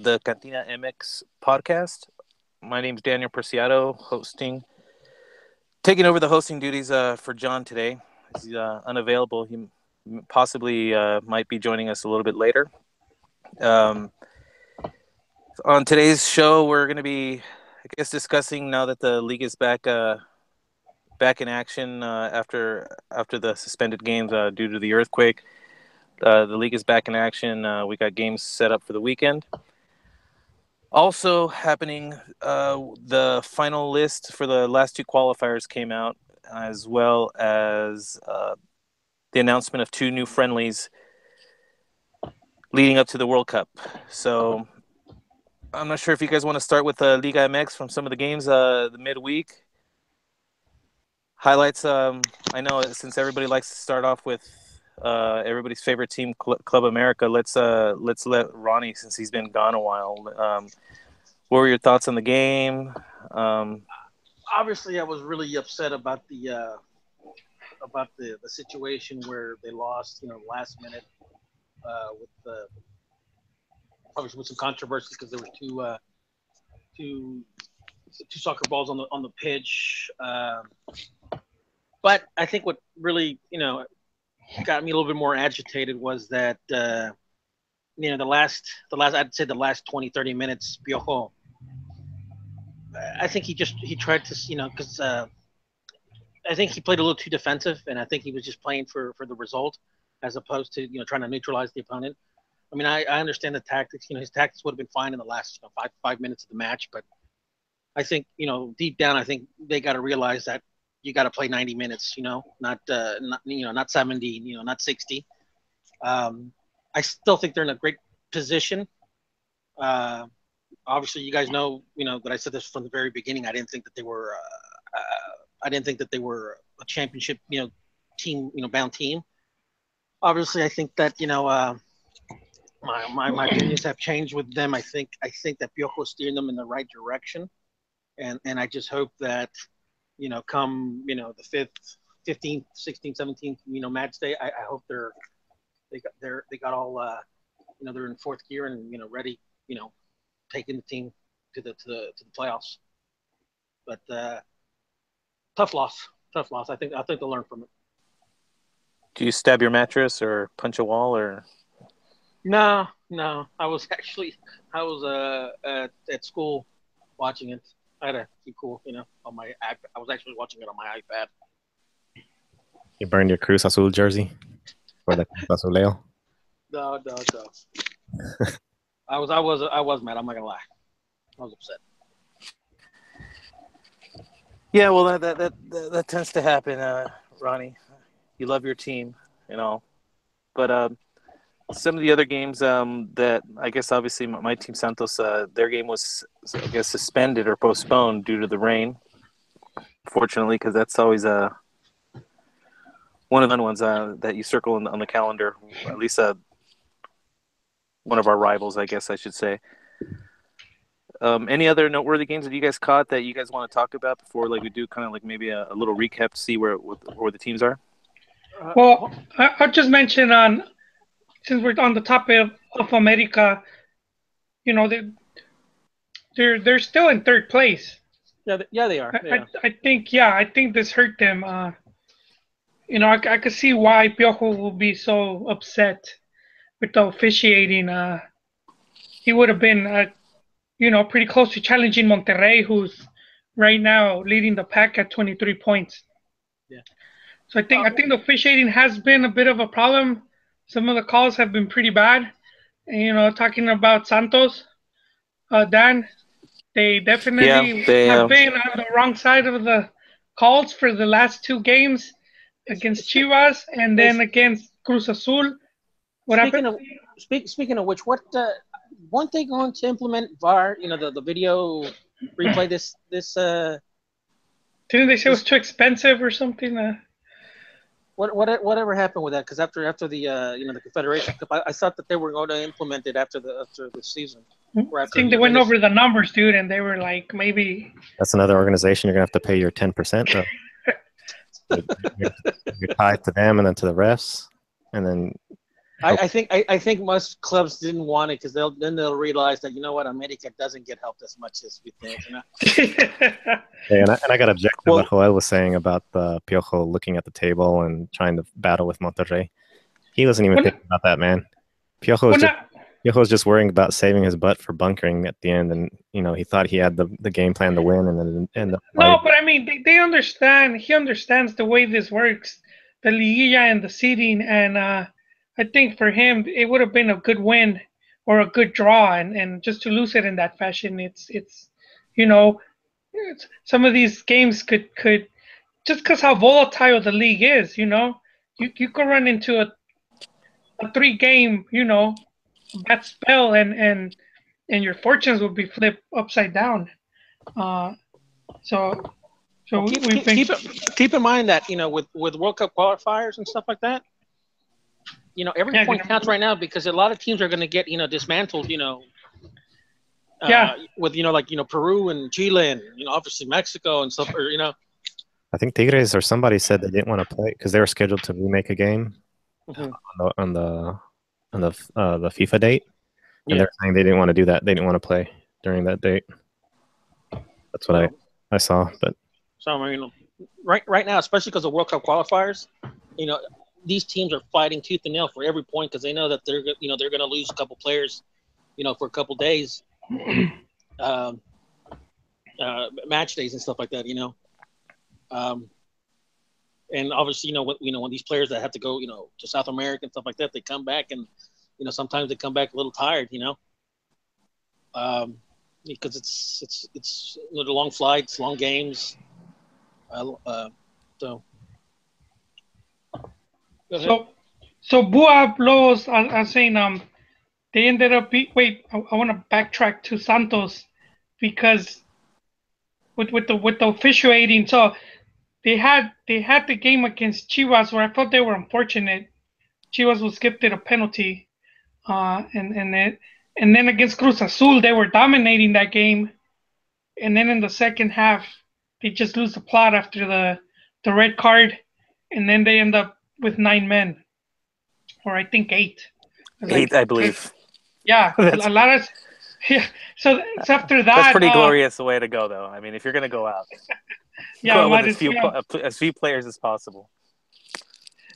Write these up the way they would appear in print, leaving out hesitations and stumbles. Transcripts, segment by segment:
the CantinaMX Podcast. My name's Daniel Preciado, taking over the hosting duties for John today. He's unavailable. He possibly might be joining us a little bit later. On today's show, we're going to be, discussing now that the league is back in action after the suspended games due to the earthquake. The league is back in action. We got games set up for the weekend. Also happening, the final list for the last two qualifiers came out, as well as the announcement of two new friendlies leading up to the World Cup. So I'm not sure if you guys want to start with Liga MX from some of the games the midweek. Highlights, I know since everybody likes to start off with everybody's favorite team, Club America, let's let Ronnie, since he's been gone a while. What were your thoughts on the game? Obviously, I was really upset about the situation where they lost, last minute obviously with some controversy because there were two soccer balls on the pitch. But I think what really, got me a little bit more agitated was that, the last I'd say the last 20, 30 minutes, Piojo, I think he tried to, because I think he played a little too defensive, and I think he was just playing for the result as opposed to, trying to neutralize the opponent. I mean, I understand the tactics. His tactics would have been fine in the last 5 minutes of the match, but I think, deep down, I think they got to realize that you got to play 90 minutes, not 70, not 60. I still think they're in a great position. Obviously, you guys know, that I said this from the very beginning. I didn't think that they were a championship, team, bound team. Obviously, I think that, my opinions have changed with them. I think that Piojo is steering them in the right direction. And I just hope that, come, the 5th, 15th, 16th, 17th, match day, I hope they got all, they're in fourth gear and, ready, taking the team to the playoffs. But tough loss. I think they'll learn from it. Do you stab your mattress or punch a wall or? No. I was at school watching it. I had to keep cool, on my iPad. I was actually watching it on my iPad. You burned your Cruz Azul jersey for the Cruz Azuleo? No. I was mad. I'm not gonna lie. I was upset. Yeah, well, that tends to happen, Ronnie. You love your team, but some of the other games that I guess obviously my team Santos, their game was suspended or postponed due to the rain. Fortunately, because that's always one of the ones that you circle on the calendar. At least one of our rivals, I guess I should say. Any other noteworthy games that you guys caught that you guys want to talk about before we do kind of maybe a little recap to see where the teams are? Well, I'll just mention since we're on the topic of America, they're still in third place. Yeah, they are. Yeah. I think this hurt them. I could see why Piojo will be so upset with the officiating. He would have been, pretty close to challenging Monterrey, who's right now leading the pack at 23 points. Yeah. So I think the officiating has been a bit of a problem. Some of the calls have been pretty bad. And, talking about Santos, Dan, they definitely have been on the wrong side of the calls for the last two games against Chivas and then against Cruz Azul. Speaking of which, weren't they going to implement VAR? The video replay this. Didn't they say it was too expensive or something? Whatever happened with that? Because after the the Confederation Cup, I thought that they were going to implement it after the season. I think they went over the numbers, dude, and they were like, maybe. That's another organization you're gonna have to pay your 10%. You're tied to them and then to the refs, and then I think most clubs didn't want it because then they'll realize that, you know what, America doesn't get helped as much as we think. You know? Yeah, and I got objective Well- what Joel was saying about the Piojo looking at the table and trying to battle with Monterrey. He wasn't even thinking about that, man. Piojo's just worrying about saving his butt for bunkering at the end, and he thought he had the game plan to win, and then end up. No, but I mean, they understand. He understands the way this works, the liguilla and the seeding, and I think for him it would have been a good win or a good draw, and just to lose it in that fashion, it's some of these games could just because how volatile the league is, you could run into a 3-game, bad spell, and your fortunes would be flipped upside down. So Well, keep in mind that with World Cup qualifiers and stuff like that, every point counts right now because a lot of teams are going to get dismantled. With Peru and Chile and obviously Mexico and stuff. Or I think Tigres or somebody said they didn't want to play because they were scheduled to remake a game on the FIFA date, and they're saying they didn't want to do that. They didn't want to play during that date. That's what I saw. But so right now, especially because of World Cup qualifiers, these teams are fighting tooth and nail for every point because they know that they're going to lose a couple players, for a couple days, match days and stuff like that, and obviously, when these players that have to go, to South America and stuff like that, they come back and, sometimes they come back a little tired, because it's the long flights, long games. So Bua Lobos are saying they ended up wait, I want to backtrack to Santos because with the officiating. So they had the game against Chivas where I thought they were unfortunate. Chivas was gifted a penalty, and then against Cruz Azul they were dominating that game, and then in the second half they just lose the plot after the red card, and then they end up with 9 men, or I think 8. I believe. Yeah, a lot of. Yeah, so after that, that's pretty glorious way to go, though. I mean, if you're gonna go out, go out with as few players as possible.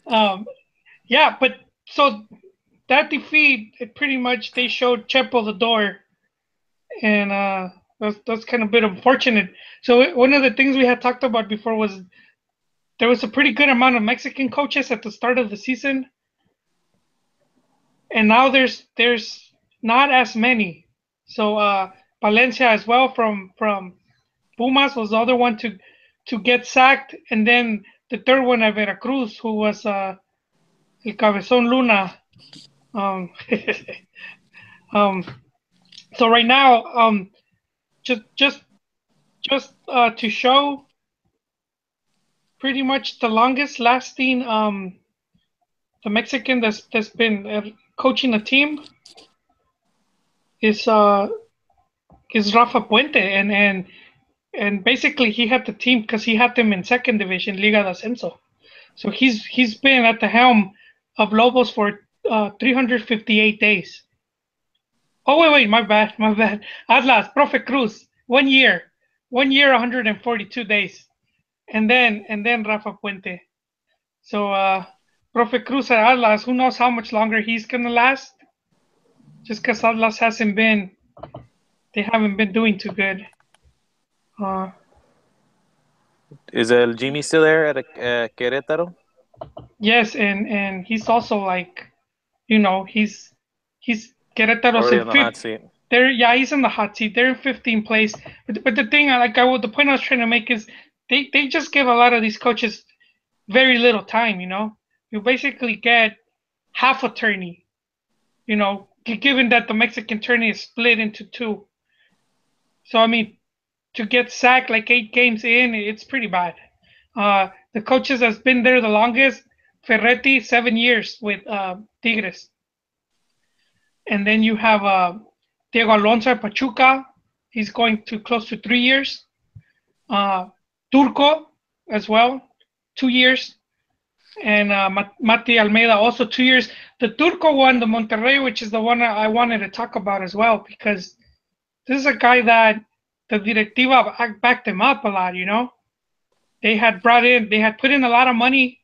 Yeah, but so that defeat, it pretty much they showed Chepo the door, and that's kind of a bit unfortunate. So one of the things we had talked about before was there was a pretty good amount of Mexican coaches at the start of the season, and now there's not as many. So Valencia as well from Pumas was the other one to get sacked, and then the third one at Veracruz, who was El Cabezón Luna. So right now, just to show pretty much the longest lasting the Mexican that's been coaching a team is Rafa Puente, and basically he had the team because he had them in second division, Liga de Ascenso. So he's been at the helm of Lobos for 358 days. Oh wait, my bad. Atlas, Profe Cruz, 1 year, 142 days, and then Rafa Puente. So Profe Cruz at Atlas, who knows how much longer he's gonna last? Just because Atlas they haven't been doing too good. Is Jimmy still there at Querétaro? Yes, and he's also like, he's Querétaro's in the hot seat. He's in the hot seat. They're in 15th place. But the thing the point I was trying to make is they just give a lot of these coaches very little time. You basically get half a tourney. Given that the Mexican tourney is split into 2. So I mean, to get sacked like 8 games in, it's pretty bad. The coaches that's been there the longest, Ferretti, 7 years with Tigres. And then you have Diego Alonso at Pachuca. He's going to close to 3 years. Turco as well, 2 years. and Mati Almeida also 2 years. The Turco one, the Monterrey, which is the one I wanted to talk about as well, because this is a guy that the Directiva backed him up a lot. They had put in a lot of money,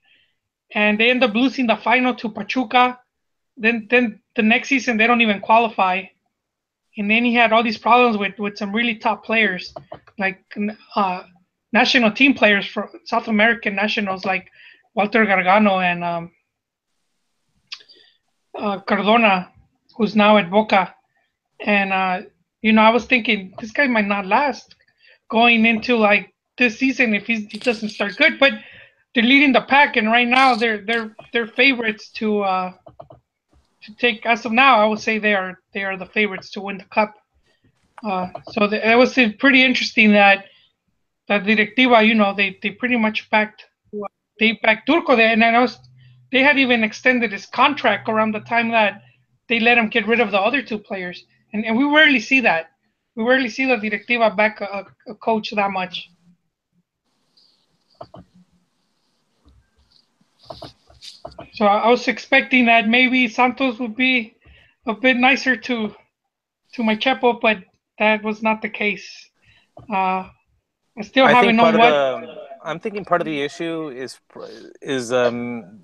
and they end up losing the final to Pachuca. Then the next season they don't even qualify, and then he had all these problems with some really top players, like national team players for South American nationals like Walter Gargano and Cardona, who's now at Boca. And I was thinking this guy might not last going into like this season if he doesn't start good. But they're leading the pack, and right now they're favorites to take. As of now, I would say they are the favorites to win the cup. So it was pretty interesting that Directiva, they pretty much backed Turco there, and they had even extended his contract around the time that they let him get rid of the other two players, and we rarely see that. We rarely see the Directiva back a coach that much. So I was expecting that maybe Santos would be a bit nicer to my Chepo, but that was not the case. I still haven't known what. I'm thinking part of the issue is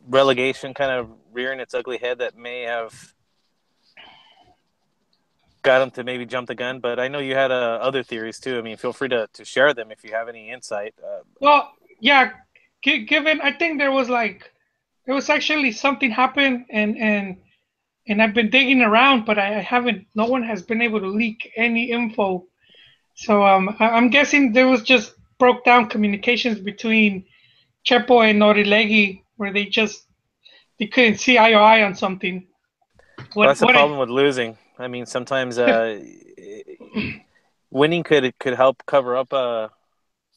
relegation kind of rearing its ugly head that may have got him to maybe jump the gun. But I know you had other theories too. I mean, feel free to share them if you have any insight. Well, yeah, given I think there was actually something happened, and I've been digging around, but I haven't. No one has been able to leak any info. So I'm guessing there was just broke down communications between Chepo and Norilegui, where they couldn't see eye to eye on something. Well, that's the problem with losing. I mean, sometimes winning could help cover up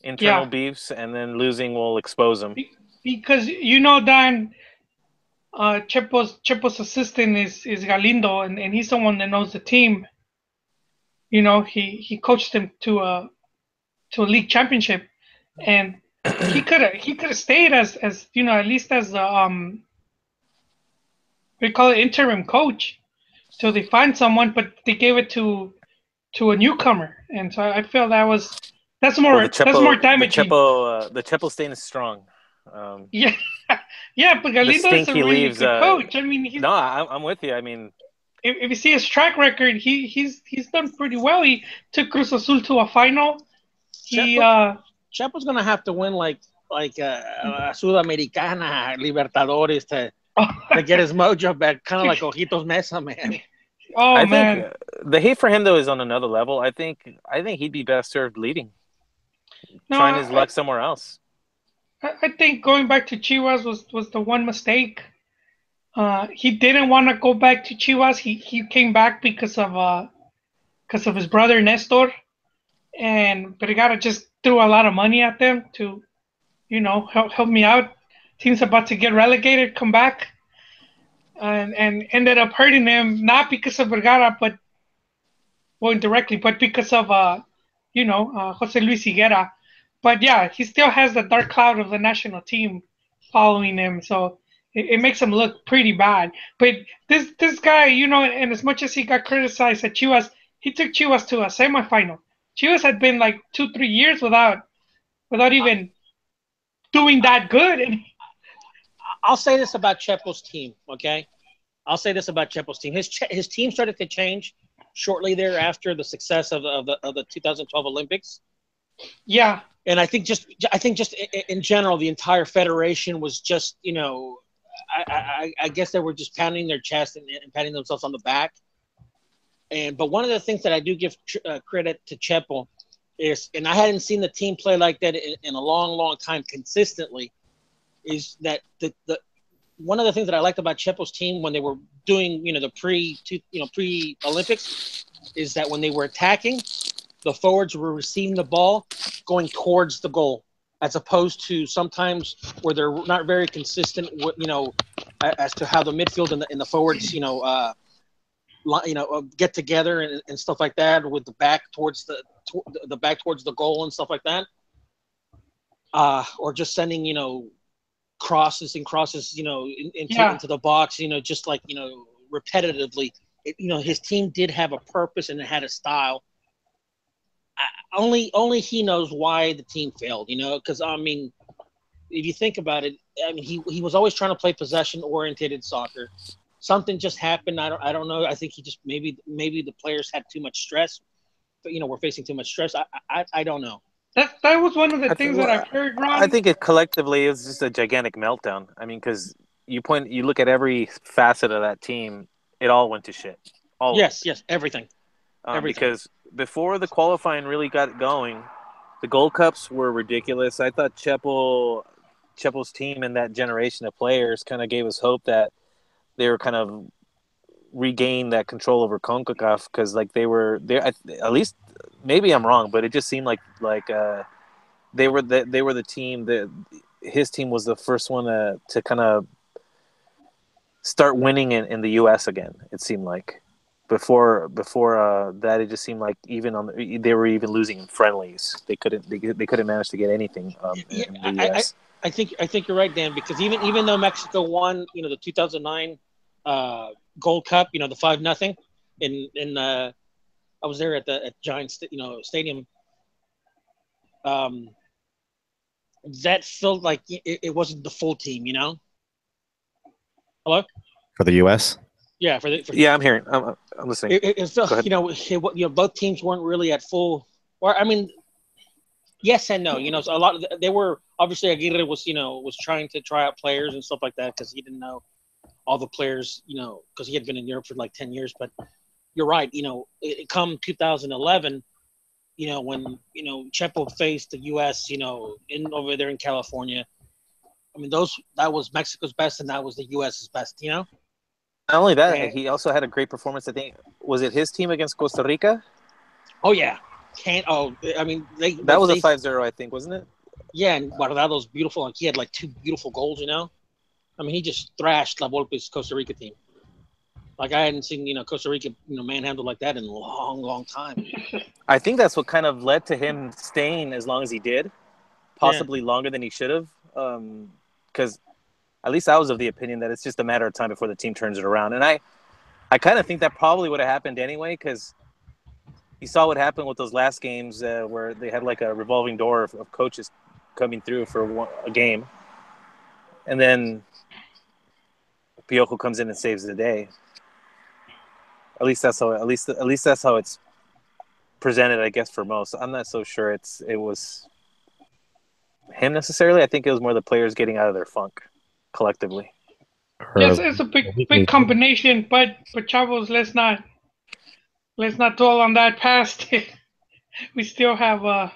internal beefs, and then losing will expose them. Because Dan, Chepo's assistant is Galindo, and he's someone that knows the team. He coached him to a league championship, and he could have stayed as at least as the we call it interim coach till they find someone, but they gave it to a newcomer, and so I feel that's more damaging. The Chepo stain is strong. Yeah, but Galindo is a really good coach. I mean, I'm with you. I mean, if you see his track record, he's done pretty well. He took Cruz Azul to a final. Chepo's gonna have to win like Sudamericana, Libertadores to get his mojo back, kind of like Ojitos Mesa, man. I think the hate for him though is on another level. I think he'd be best served leading, trying his luck somewhere else. I think going back to Chivas was the one mistake. He didn't want to go back to Chivas. He came back because of his brother Nestor, and Vergara just threw a lot of money at them to, help me out. Team's about to get relegated, come back, and ended up hurting them, not because of Vergara, but indirectly, but because of Jose Luis Higuera. But yeah, he still has the dark cloud of the national team following him, so it makes him look pretty bad. But this guy, and as much as he got criticized at Chivas, he took Chivas to a semifinal. Chivas had been like 2-3 years without even doing that good. And I'll say this about Chepo's team, okay? I'll say this about Chepo's team. His team started to change shortly thereafter the success of the 2012 Olympics. Yeah. And I think just in general, the entire federation was just, I guess they were just pounding their chest and patting themselves on the back. But one of the things that I do give credit to Chepo is, and I hadn't seen the team play like that in a long, long time consistently, is that the one of the things that I liked about Chepo's team when they were doing, the pre-Olympics, is that when they were attacking, the forwards were receiving the ball going towards the goal, as opposed to sometimes where they're not very consistent, as to how the midfield and the forwards, get together and stuff like that, with the back towards the back towards the goal and stuff like that, or just sending crosses and crosses, into the box, just like, repetitively. His team did have a purpose and it had a style. Only he knows why the team failed, because, I mean, if you think about it, I mean, he was always trying to play possession-oriented soccer. Something just happened. I don't know. I think he just maybe the players had too much stress. But, we're facing too much stress. I don't know. That was one of the things that I've heard, Ron. I think it collectively is just a gigantic meltdown. I mean, because you look at every facet of that team, it all went to shit. Yes, everything. Because before the qualifying really got going, the Gold Cups were ridiculous. I thought Chepo's team and that generation of players kind of gave us hope that they were kind of regain that control over CONCACAF, because like they were there. At least maybe I'm wrong, but it just seemed like they were the team that his team was the first one to kind of start winning in the U.S. again. It seemed like before that, it just seemed like they were even losing in friendlies. They couldn't manage to get anything in the U.S. I think you're right, Dan, because even though Mexico won, the 2009 Gold Cup, the 5-0 in I was there at Giants, stadium. That felt like it wasn't the full team, Hello? For the U.S.? Yeah, I'm hearing. I'm listening. It felt, both teams weren't really at full. Or I mean, yes and no. So a lot of they were obviously Aguirre was trying to try out players and stuff like that because he didn't know all the players, because he had been in Europe for like 10 years. But you're right. It come 2011. When Chepo faced the U.S. Over there in California. I mean, that was Mexico's best, and that was the U.S.'s best. Not only that, he also had a great performance. I think was it his team against Costa Rica? Oh yeah, I mean that was a 5-0, I think, wasn't it? Yeah, and Guardado's beautiful. Like he had like 2 beautiful goals. I mean, he just thrashed La Volpe's Costa Rica team. Like I hadn't seen Costa Rica manhandled like that in a long, long time. I think that's what kind of led to him staying as long as he did, possibly longer than he should have. Because at least I was of the opinion that it's just a matter of time before the team turns it around. And I kind of think that probably would have happened anyway, because you saw what happened with those last games where they had like a revolving door of coaches coming through for a game. And then Piojo comes in and saves the day. At least that's how it's presented, I guess, for most. I'm not so sure it was him necessarily. I think it was more the players getting out of their funk collectively. Yes, it's a big combination, but Chavos, let's not dwell on that past. We still have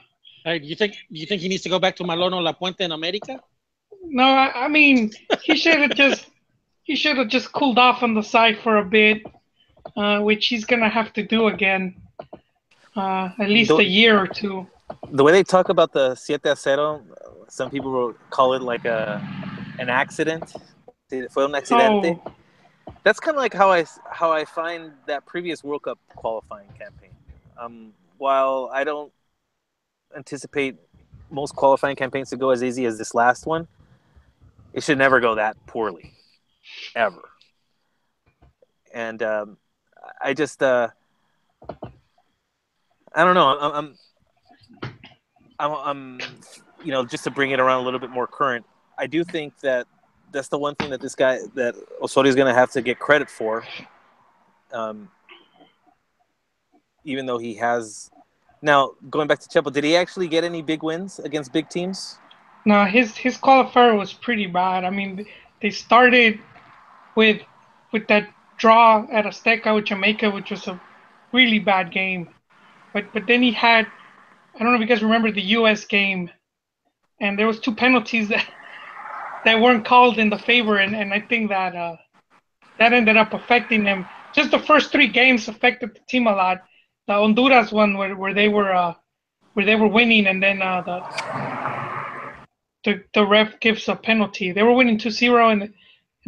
Hey, do you think he needs to go back to Malone La Puente in America? No, I mean he should have just cooled off on the side for a bit, which he's gonna have to do again, at least a year or two. The way they talk about the 7-0, some people will call it like an accident. Fue un accidente. Oh. That's kind of like how I find that previous World Cup qualifying campaign. While I don't anticipate most qualifying campaigns to go as easy as this last one, it should never go that poorly, ever. And I just I don't know. I'm just to bring it around a little bit more current. I do think that's the one thing that that Osorio is going to have to get credit for. Even though he has now going back to Chepo, did he actually get any big wins against big teams? No, his qualifier was pretty bad. I mean, they started with that draw at Azteca with Jamaica, which was a really bad game. But then he had, I don't know if you guys remember the U.S. game, and there was 2 penalties that weren't called in the favor, and I think that ended up affecting them. Just the first 3 games affected the team a lot. The Honduras one where they were winning, and then the ref gives a penalty. They were winning 2-0, and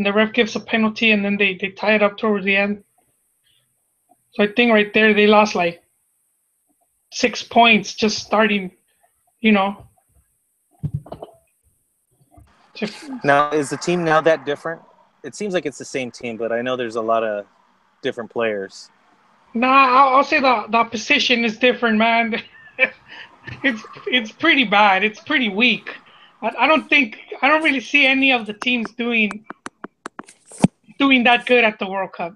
the ref gives a penalty, and then they tie it up towards the end. So I think right there they lost like 6 points just starting, Now, is the team now that different? It seems like it's the same team, but I know there's a lot of different players. Nah, I'll say the position is different, man. It's pretty bad. It's pretty weak. I don't really see any of the teams doing that good at the World Cup.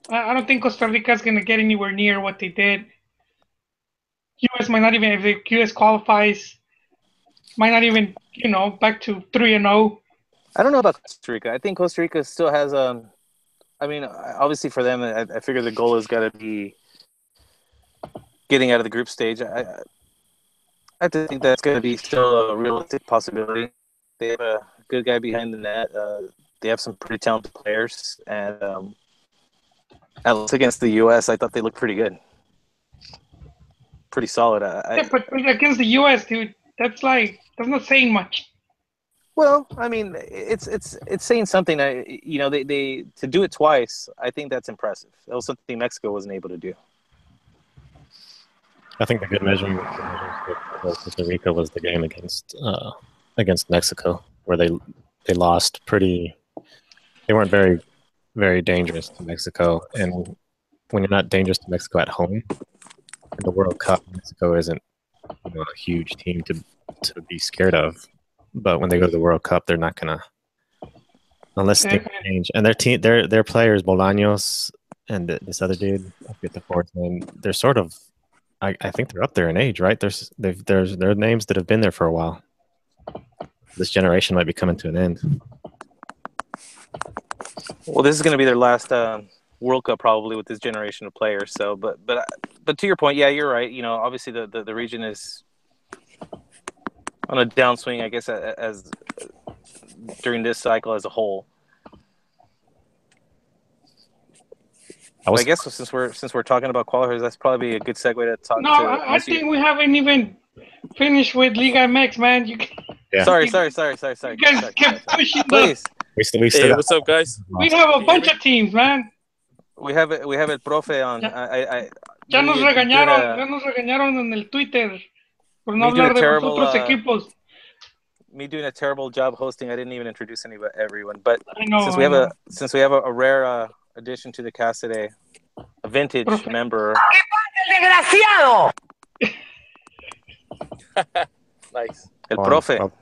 I don't think Costa Rica is gonna get anywhere near what they did. US might not even, if the US qualifies, might not even, back to 3-0. I don't know about Costa Rica. I think Costa Rica still has I mean, obviously for them, I figure the goal has got to be getting out of the group stage. I have to think that's going to be still a realistic possibility. They have a good guy behind the net. They have some pretty talented players, and at least against the U.S., I thought they looked pretty good, pretty solid. But against the U.S., dude, that's not saying much. Well, I mean, it's saying something. They to do it twice. I think that's impressive. That was something Mexico wasn't able to do. I think the good measurement for Costa Rica was the game against Mexico, where they lost pretty. They weren't very, very dangerous to Mexico, and when you're not dangerous to Mexico at home, in the World Cup, Mexico isn't a huge team to be scared of. But when they go to the World Cup, they're not gonna, unless things change. And their players, Bolaños and this other dude, I forget the fourth name. They're sort of, I think they're up there in age, right? There's names that have been there for a while. This generation might be coming to an end. Well, this is going to be their last World Cup probably with this generation of players. So, but to your point, yeah, you're right. Obviously the region is on a downswing, I guess, as during this cycle as a whole. I guess since we're talking about qualifiers, that's probably a good segue to talk. No, I think we haven't even finished with Liga MX, man. Yeah. Sorry. You guys kept pushing. Please. Hey, what's up, guys? We have a bunch of teams, man. We have el profe on. Ya nos regañaron en el Twitter por no hablar de los otros equipos. Me doing a terrible job hosting. I didn't even introduce everyone. But since we have a rare addition to the cast today, a vintage member. Nice. El profe.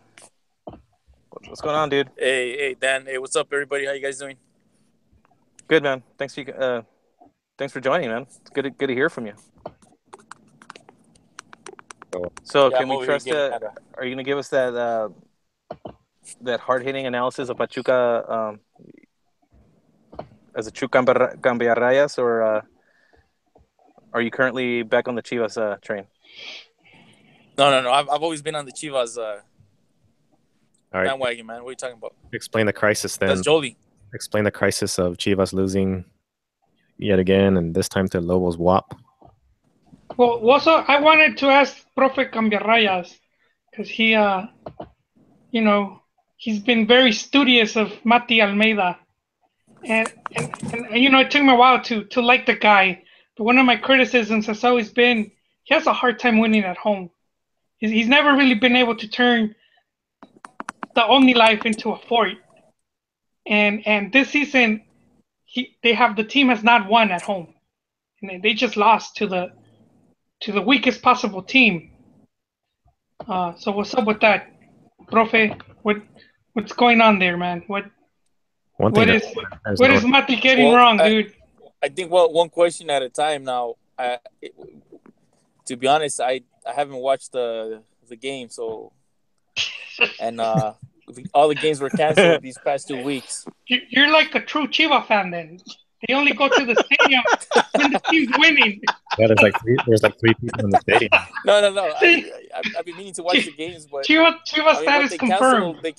What's going on, dude? Hey, Dan. Hey, what's up, everybody? How you guys doing? Good, man. Thanks for joining, man. It's good to hear from you. So, can we trust that? Are you going to give us that hard-hitting analysis of Pachuca as a true cambiarrayas, or are you currently back on the Chivas train? No. I've always been on the Chivas bandwagon, man. What are you talking about? Explain the crisis then. That's Jolie. Explain the crisis of Chivas losing yet again, and this time to Lobos WAP. Well, also, I wanted to ask Profe Cambiarrayas, because he, he's been very studious of Mati Almeida. And it took me a while to like the guy. But one of my criticisms has always been he has a hard time winning at home. He's never really been able to turn the Omnilife into a fort. And this season, the team has not won at home. And they just lost to the weakest possible team. So what's up with that, Profe? What's going on there, man? What is Mati getting wrong, dude? I think one question at a time now. To be honest, I haven't watched the game, so and all the games were canceled these past 2 weeks. You're like a true Chiva fan, then. They only go to the stadium when the team's winning. Yeah, there's like three people in the stadium. No. I've been meaning to watch the games, but Chiva status confirmed. They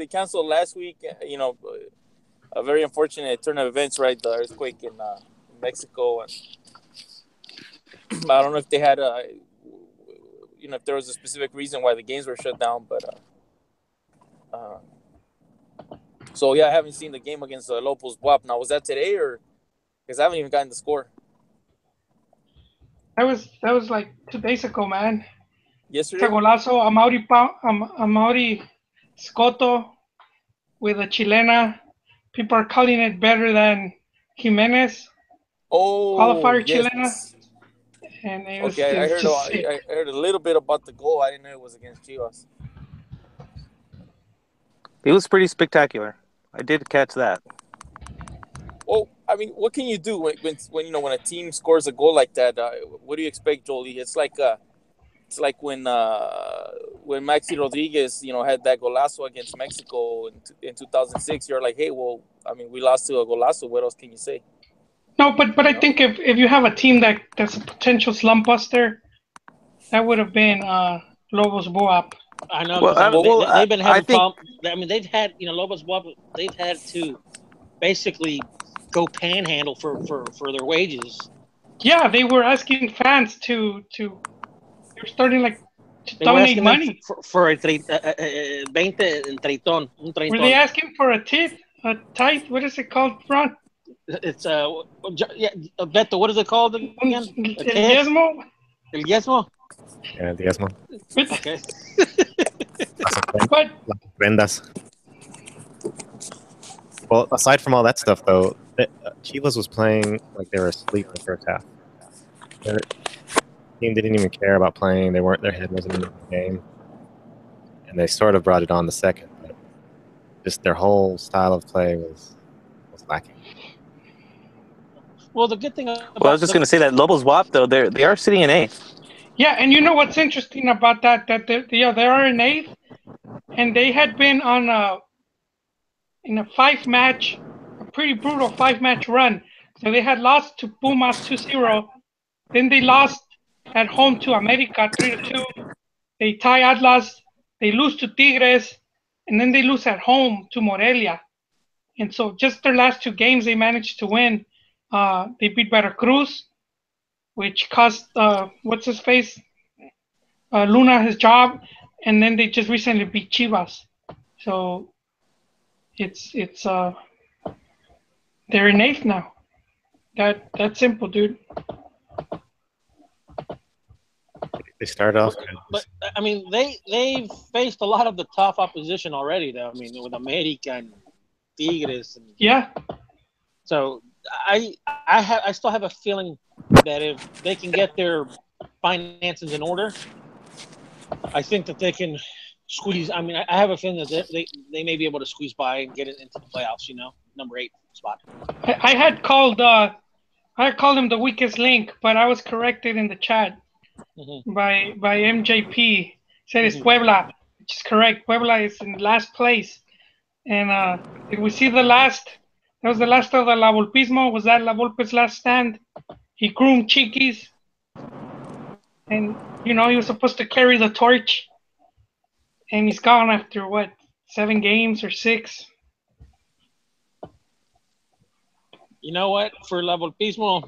canceled last week. A very unfortunate turn of events, right? The earthquake in Mexico, and I don't know if they had if there was a specific reason why the games were shut down, but so yeah, I haven't seen the game against Lobos WAP. Now, was that today, or because I haven't even gotten the score? That was like 2 days ago, man. Yesterday. Golazo, Amaury Scotto with a Chilena. People are calling it better than Jimenez qualifier yes. Chilena, and it was Okay, just sick. I heard a little bit about the goal. I didn't know it was against Chivas. It was pretty spectacular. I did catch that. Well, I mean, what can you do when when a team scores a goal like that? What do you expect, Jolie? It's like when Maxi Rodriguez had that golazo against Mexico in 2006. You're like, hey, well, I mean, we lost to a golazo. What else can you say? No, but I think if you have a team that's a potential slump buster, that would have been Lobos Buap. I know, Well, they've been having think problems. I mean, they've had Lobos Buap. They've had to basically go panhandle for their wages. Yeah, they were asking fans to they're starting like to They were donate asking money. for a 20 treitón, un treitón. Were they asking for a tithe? What is it called, Ron? It's Beto, what is it called again? El diezmo? El diezmo? Yeah, diezmo. Okay. But Prendas. Well, aside from all that stuff, though, Chivas was playing like they were asleep in the first half. Their team didn't even care about playing. Their head wasn't in the game, and they sort of brought it on the second. But just their whole style of play was lacking. Well, the good thing about I was just going to say that Lobos WAP, though, they are sitting in eighth. yeah, and you know what's interesting about that they are in eighth, and they had been on a pretty brutal 5-match run. So they had lost to Pumas 2-0. Then they lost at home to America 3-2. They tie Atlas. They lose to Tigres, and then they lose at home to Morelia. And so just their last 2 games, they managed to win. They beat Veracruz, which cost what's his face Luna his job, and then they just recently beat Chivas. So it's they're in eighth now. That's simple, dude. They started off, but I mean, they've faced a lot of the tough opposition already, though. I mean, with America and Tigres. Yeah. So I still have a feeling that if they can get their finances in order, I think that they can squeeze. I mean, I have a feeling that they may be able to squeeze by and get it into the playoffs. Number 8 spot. I had called him the weakest link, but I was corrected in the chat by MJP. Said it's Puebla, which is correct. Puebla is in last place, and did we see the last? That was the last of the La Volpismo. Was that La Volpe's last stand? He groomed Chiquis, and he was supposed to carry the torch, and he's gone after 7 games or 6. You know what? For La Volpismo,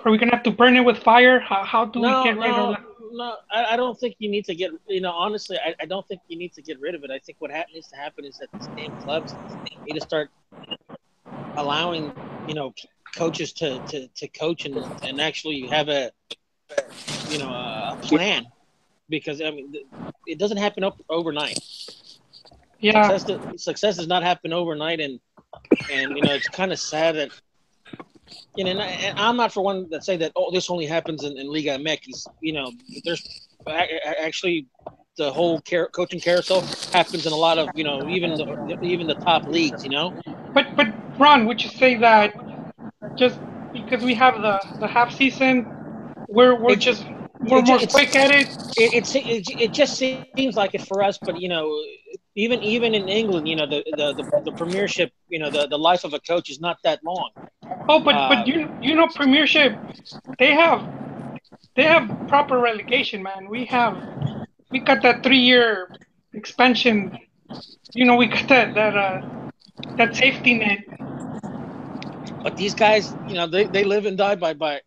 are we gonna have to burn it with fire? How do we get rid of it? No, I don't think you need to get. Honestly, I don't think you need to get rid of it. I think what needs to happen is that these damn clubs need to start allowing coaches to coach and actually have a plan, because I mean it doesn't happen overnight. Yeah, success does not happen overnight, and it's kind of sad that and I'm not for one that say that this only happens in Liga MX. There's actually the whole coaching carousel happens in a lot of even the top leagues. But Ron, would you say that just because we have the half season, we're more quick at it? It just seems like it for us, but even in England, the Premiership, the life of a coach is not that long. Oh, but Premiership, they have proper relegation, man. We got that 3-year expansion. We got that safety net. But these guys, they live and die by. I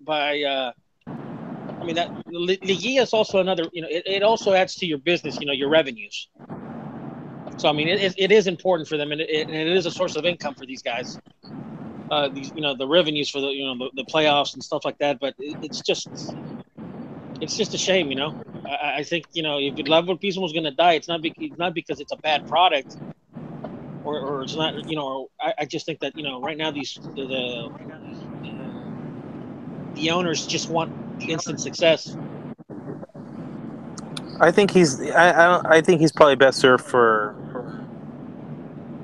mean, that Liguilla is also another. It also adds to your business. Your revenues. So I mean, it is important for them, and it is a source of income for these guys. The revenues for the playoffs and stuff like that. But it's just a shame, I think if Leverkusen was going to die, it's not because it's a bad product, or it's not. I just think that right now the owners just want instant success. I think he's probably best served for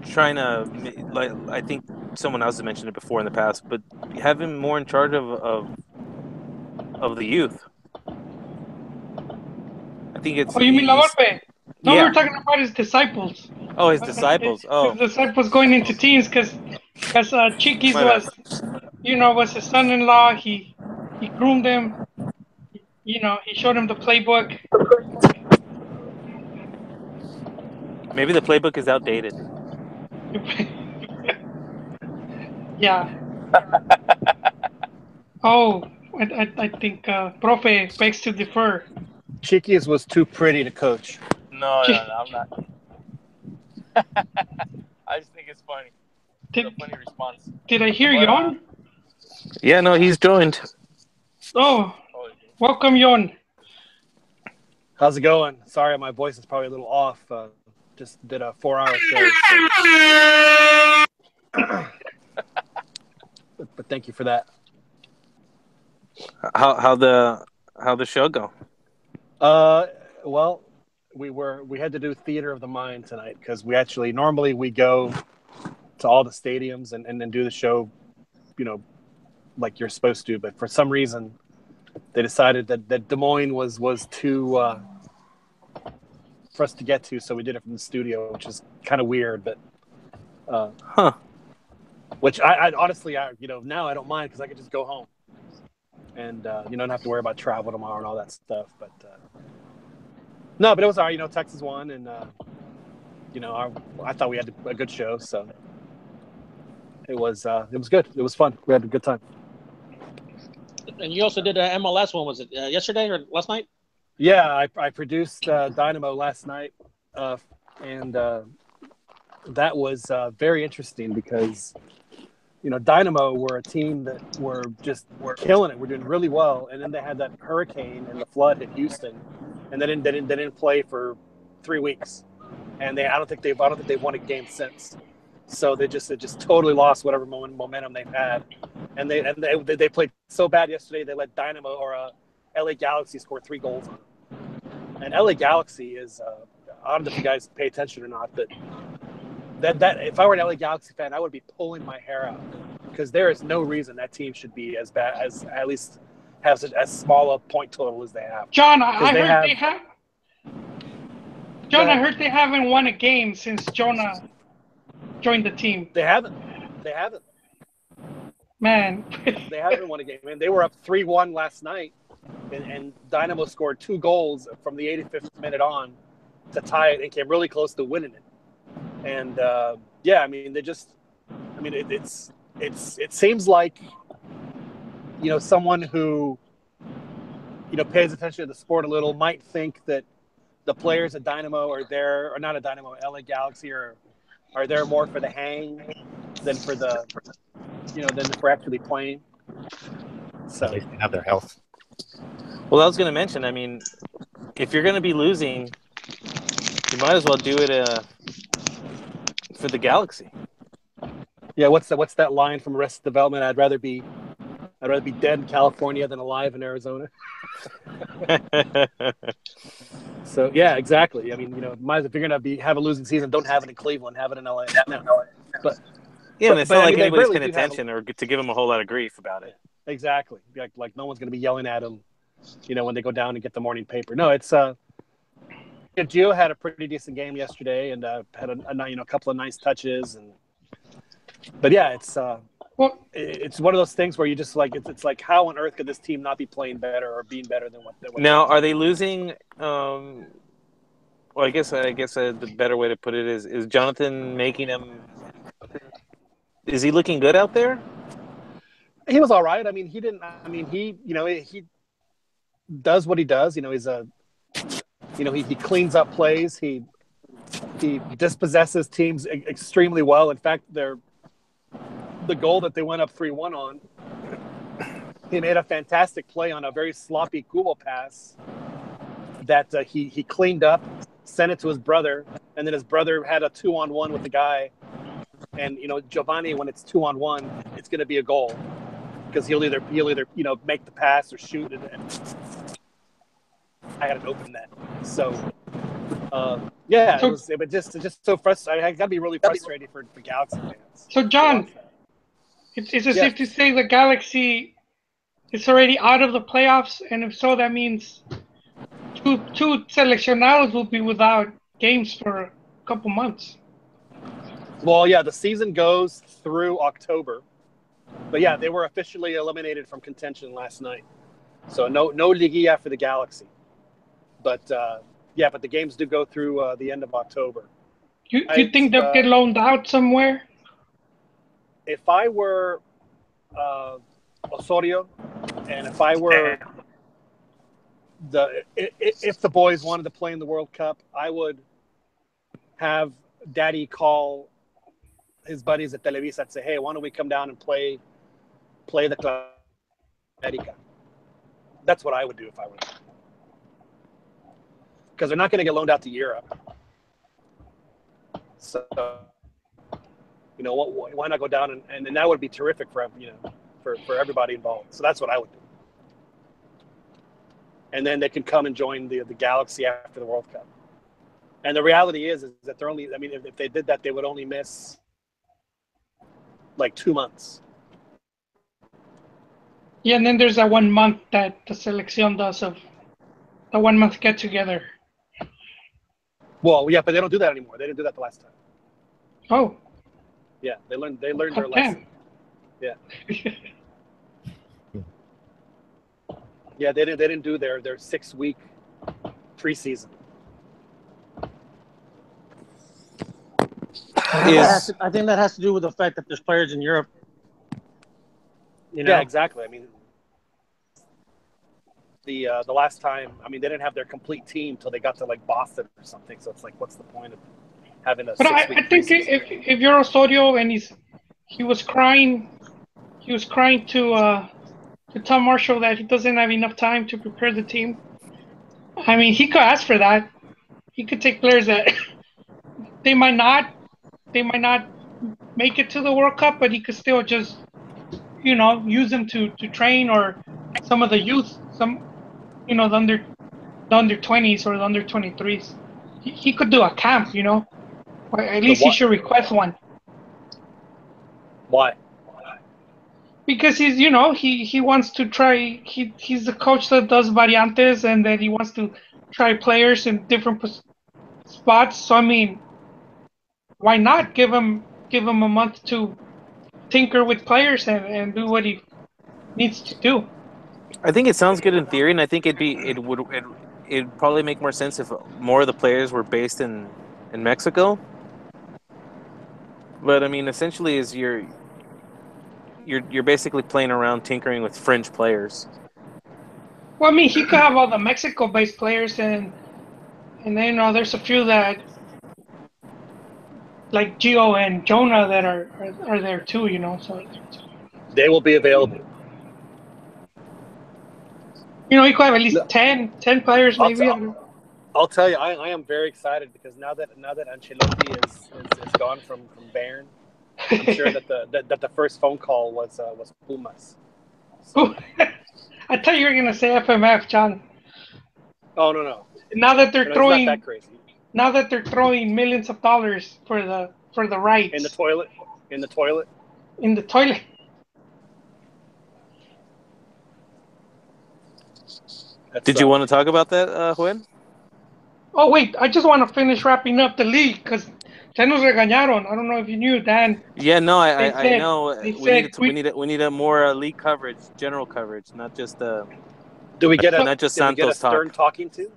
trying to, like, I think someone else has mentioned it before in the past, but have him more in charge of the youth. I think it's. Oh, you mean La Volpe? No, yeah. we were talking about his disciples. Oh, his disciples. His disciples going into teams because Chiquis was his son-in-law. He groomed him. He showed him the playbook. Maybe the playbook is outdated. Yeah. Oh, I think Profe begs to differ. Chiquis was too pretty to coach. No, I'm not. I just think it's funny. It's a funny response. Did I hear Yon? Yeah, no, he's joined. Oh, welcome, Yon. How's it going? Sorry, my voice is probably a little off. Just did a 4-hour show. So. But thank you for that. How the show go? Well, we had to do theater of the mind tonight because normally we go to all the stadiums and then do the show, like you're supposed to. But for some reason, they decided that Des Moines was too for us to get to, so we did it from the studio, which is kind of weird. But which I honestly, now I don't mind because I could just go home and don't have to worry about travel tomorrow and all that stuff. But no, but it was all right. Texas won, and I thought we had a good show, so it was good. It was fun. We had a good time. And you also did an MLS one. Was it yesterday or last night? Yeah, I produced Dynamo last night, and that was very interesting because Dynamo were a team that were killing it. We're doing really well, and then they had that hurricane and the flood hit Houston, and they didn't play for 3 weeks, and I don't think they've won a game since. So they just totally lost whatever momentum they've had, and they played so bad yesterday. They let Dynamo or LA Galaxy score 3 goals on them. And LA Galaxy is I don't know if you guys pay attention or not, but that if I were an LA Galaxy fan, I would be pulling my hair out because there is no reason that team should be as bad as at least have as small a point total as they have. John, I heard they haven't won a game since Jonah joined the team. They haven't. Man. They haven't won a game. And they were up 3-1 last night, and Dynamo scored 2 goals from the 85th minute on to tie it and came really close to winning it. And it seems like someone who pays attention to the sport a little might think that the players at Dynamo are there, or not at Dynamo, LA Galaxy are there more for the hang than for actually playing. So at least they have their health. Well, I was going to mention, if you're going to be losing, you might as well do it for the Galaxy. Yeah, what's that line from Arrested Development? I'd rather be dead in California than alive in Arizona. So yeah, exactly. If you're gonna have a losing season, don't have it in Cleveland, have it in LA. No. But it's not like anybody's paying attention or to give them a whole lot of grief about it. Exactly. Like no one's gonna be yelling at them, when they go down and get the morning paper. No, it's Gio had a pretty decent game yesterday and had a couple of nice touches but yeah, it's one of those things where you just it's like how on earth could this team not be playing better or being better than what now are they losing? Well, I guess the better way to put it is Jonathan making him. Is he looking good out there? He was all right. He does what he does. He's he cleans up plays. He dispossesses teams extremely well. In fact, the goal that they went up 3-1 on, he made a fantastic play on a very sloppy Kubo pass that he cleaned up, sent it to his brother, and then his brother had a 2-on-1 with the guy. And Giovanni, when it's 2-on-1, it's going to be a goal because he'll either make the pass or shoot, and I had an open net. So it was just so frustrating. I got to be really frustrated for Galaxy fans. So John, it's as if to say the Galaxy is already out of the playoffs, and if so, that means two seleccionados will be without games for a couple months. Well, yeah, the season goes through October, but yeah, they were officially eliminated from contention last night. So no Liguilla for the Galaxy, but but the games do go through the end of October. You think they'll get loaned out somewhere? If I were Osorio, and if I were if the boys wanted to play in the World Cup, I would have Daddy call his buddies at Televisa and say, "Hey, why don't we come down and play the Club America?" That's what I would do if I were them. Because they're not going to get loaned out to Europe. So, why not go down and that would be terrific for everybody involved. So that's what I would do. And then they can come and join the Galaxy after the World Cup. And the reality is that they're only, if they did that, they would only miss like 2 months. Yeah, and then there's that 1 month that the selección does of the 1 month get together. Well, yeah, but they don't do that anymore. They didn't do that the last time. Oh. Yeah, they learned their lesson. Yeah. Yeah, they didn't do their 6-week preseason. I think that has to do with the fact that there's players in Europe. Yeah, exactly. The last time, they didn't have their complete team till they got to like Boston or something. So it's like, what's the point of having a? But I think if you're Osorio and he was crying to Tom Marshall that he doesn't have enough time to prepare the team. He could ask for that. He could take players that they might not make it to the World Cup, but he could still just use them to train, or some of the youth, the under 20s or the under 23s. He could do a camp, or at least he should request one. Why? Because he's, he wants to try. He's the coach that does variantes, and then he wants to try players in different spots. So why not give him a month to tinker with players and do what he needs to do? I think it sounds good in theory, and I think it'd probably make more sense if more of the players were based in Mexico. But essentially, is you're basically playing around tinkering with French players. Well, he could have all the Mexico-based players, and then there's a few that, like Gio and Jonah, that are there too. So they will be available. He could have at least 10 players, maybe. I'll tell you, I am very excited because now that Ancelotti is gone from Bayern, I'm sure that the first phone call was Pumas. So. I thought you were gonna say FMF, John. Oh no. Now that they're throwing, it's not that crazy. Now that they're throwing millions of dollars for the rights in the toilet. Did you want to talk about that, Juan? Oh wait, I just want to finish wrapping up the league because ya nos regañaron. I don't know if you knew, Dan. Yeah, no, I know. We need a more league coverage, general coverage, not just Do we get a Santos Stern talk? talking to?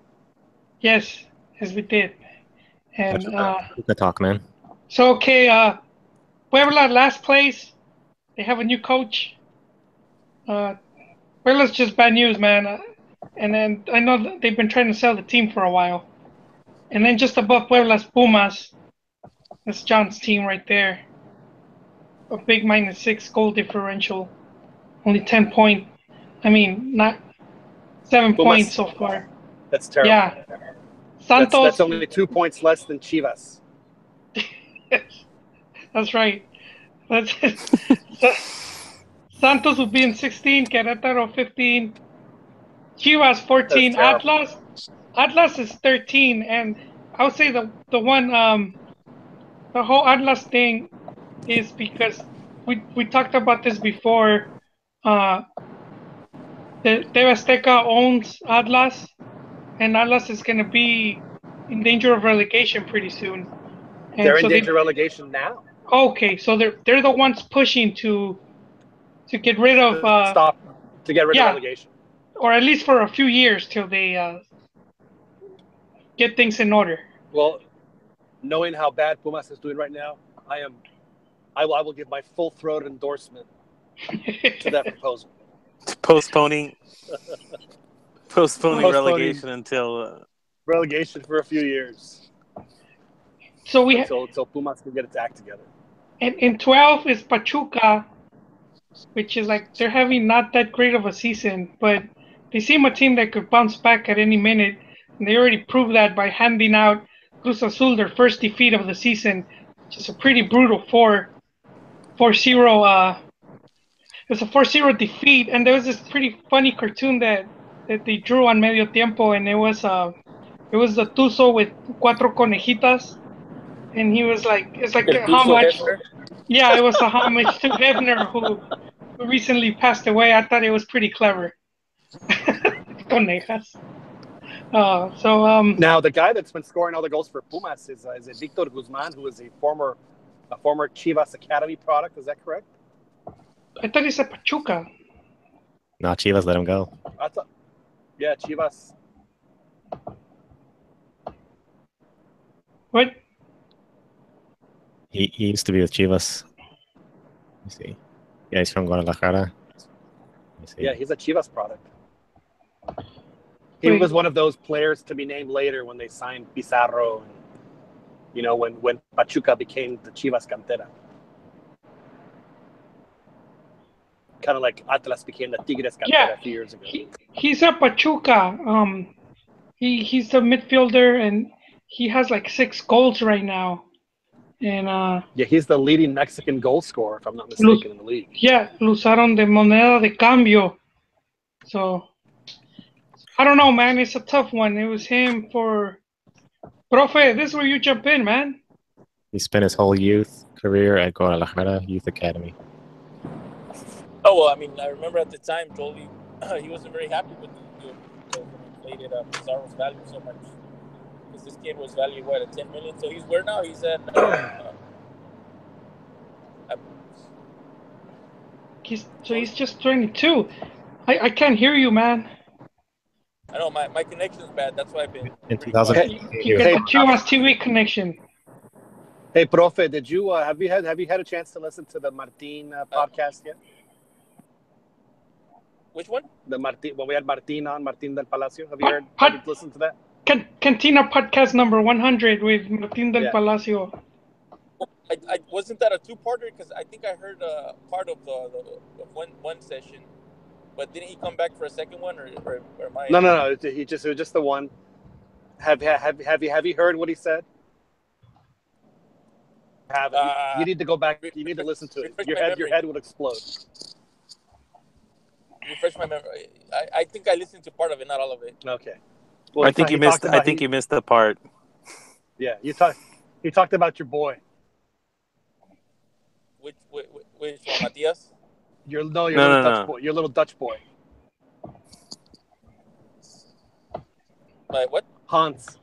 Yes, we did. And good talk, man. So okay, Puebla last place. They have a new coach. Puebla's just bad news, man. And then I know that they've been trying to sell the team for a while. And then just above Puebla's Pumas. That's John's team right there. A big -6 goal differential. Only 10 points. Not 7 points so far. That's terrible. Yeah. Santos. That's only 2 points less than Chivas. That's right. That's Santos will be in 16, Querétaro 15, Chivas 14, Atlas is 13, and I would say the one the whole Atlas thing is because we talked about this before. The TV Azteca owns Atlas, and Atlas is going to be in danger of relegation pretty soon. And they're in danger of relegation now. Okay, so they're the ones pushing to get rid of to get rid of relegation, or at least for a few years till they get things in order. Well, knowing how bad Pumas is doing right now, I will give my full throat endorsement to that proposal. Postponing relegation until relegation for a few years. So until Pumas can get its act together. And in 12 is Pachuca, which is like they're having not that great of a season, but they seem a team that could bounce back at any minute. And they already proved that by handing out Cruz Azul their first defeat of the season, which is a pretty brutal 4-0. It was a 4-0 defeat, and there was this pretty funny cartoon that they drew on Medio Tiempo, and it was the Tuzo with cuatro conejitas, and he was like, it's like a homage. Yeah, it was a homage to Hebner, who recently passed away. I thought it was pretty clever. Conejas. Now the guy that's been scoring all the goals for Pumas is Victor Guzman, who is a former Chivas Academy product. Is that correct? I thought he said Pachuca. No, Chivas let him go. Yeah, Chivas. What? He used to be with Chivas. Let me see. Yeah, he's from Guadalajara. Yeah, he's a Chivas product. He was one of those players to be named later when they signed Pizarro, and, when Pachuca became the Chivas Cantera. Kind of like Atlas became the Tigres Cantera a few years ago. He's a Pachuca. He's a midfielder, and he has like 6 goals right now. And he's the leading Mexican goal scorer, if I'm not mistaken, in the league. Yeah, lo usaron de moneda de cambio. So I don't know, man. It's a tough one. It was him for Profe. This is where you jump in, man. He spent his whole youth career at Guadalajara Youth Academy. Oh, well, I mean, I remember at the time, Jolie, he wasn't very happy with the deal because he inflated Pizarro's value so much. Because this kid was valued, at $10 million? So he's where now? He's at... he's just 22. I can't hear you, man. I know, my connection's bad. That's why I've been... In 2000... You got the Chivas TV connection. Hey, Profe, did you have you had a chance to listen to the Martin podcast yet? Which one? The Martin, when we had Martin del Palacio. Have you listened to that? Cantina Podcast number 100 with Martin del Palacio. I wasn't that a 2-parter? Because I think I heard part of the one session, but didn't he come back for a second one, or am I? No. It was just the one. Have you heard what he said? You need to go back. You need to listen to it. Your head would explode. Refresh my memory. I think I listened to part of it, not all of it. Okay. Well, I think you missed the part. Yeah, he talked about your boy. Which Matias? Your Dutch boy. Your little Dutch boy. Like what? Hans.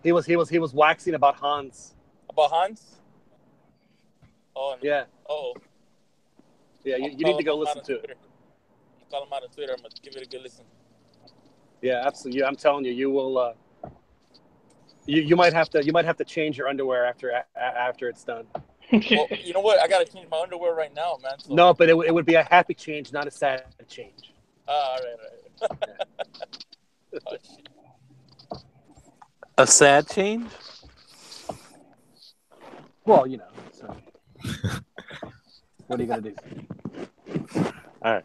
He was waxing about Hans. About Hans? Oh no. Yeah. Oh. Yeah, you need to go listen to it. You call him out on Twitter. I'm gonna give it a good listen. Yeah, absolutely. I'm telling you, you will. You might have to change your underwear after it's done. Well, you know what? I gotta change my underwear right now, man. So... No, but it would be a happy change, not a sad change. All right. Oh, shit. A sad change? Well, So. What are you gonna do? All right.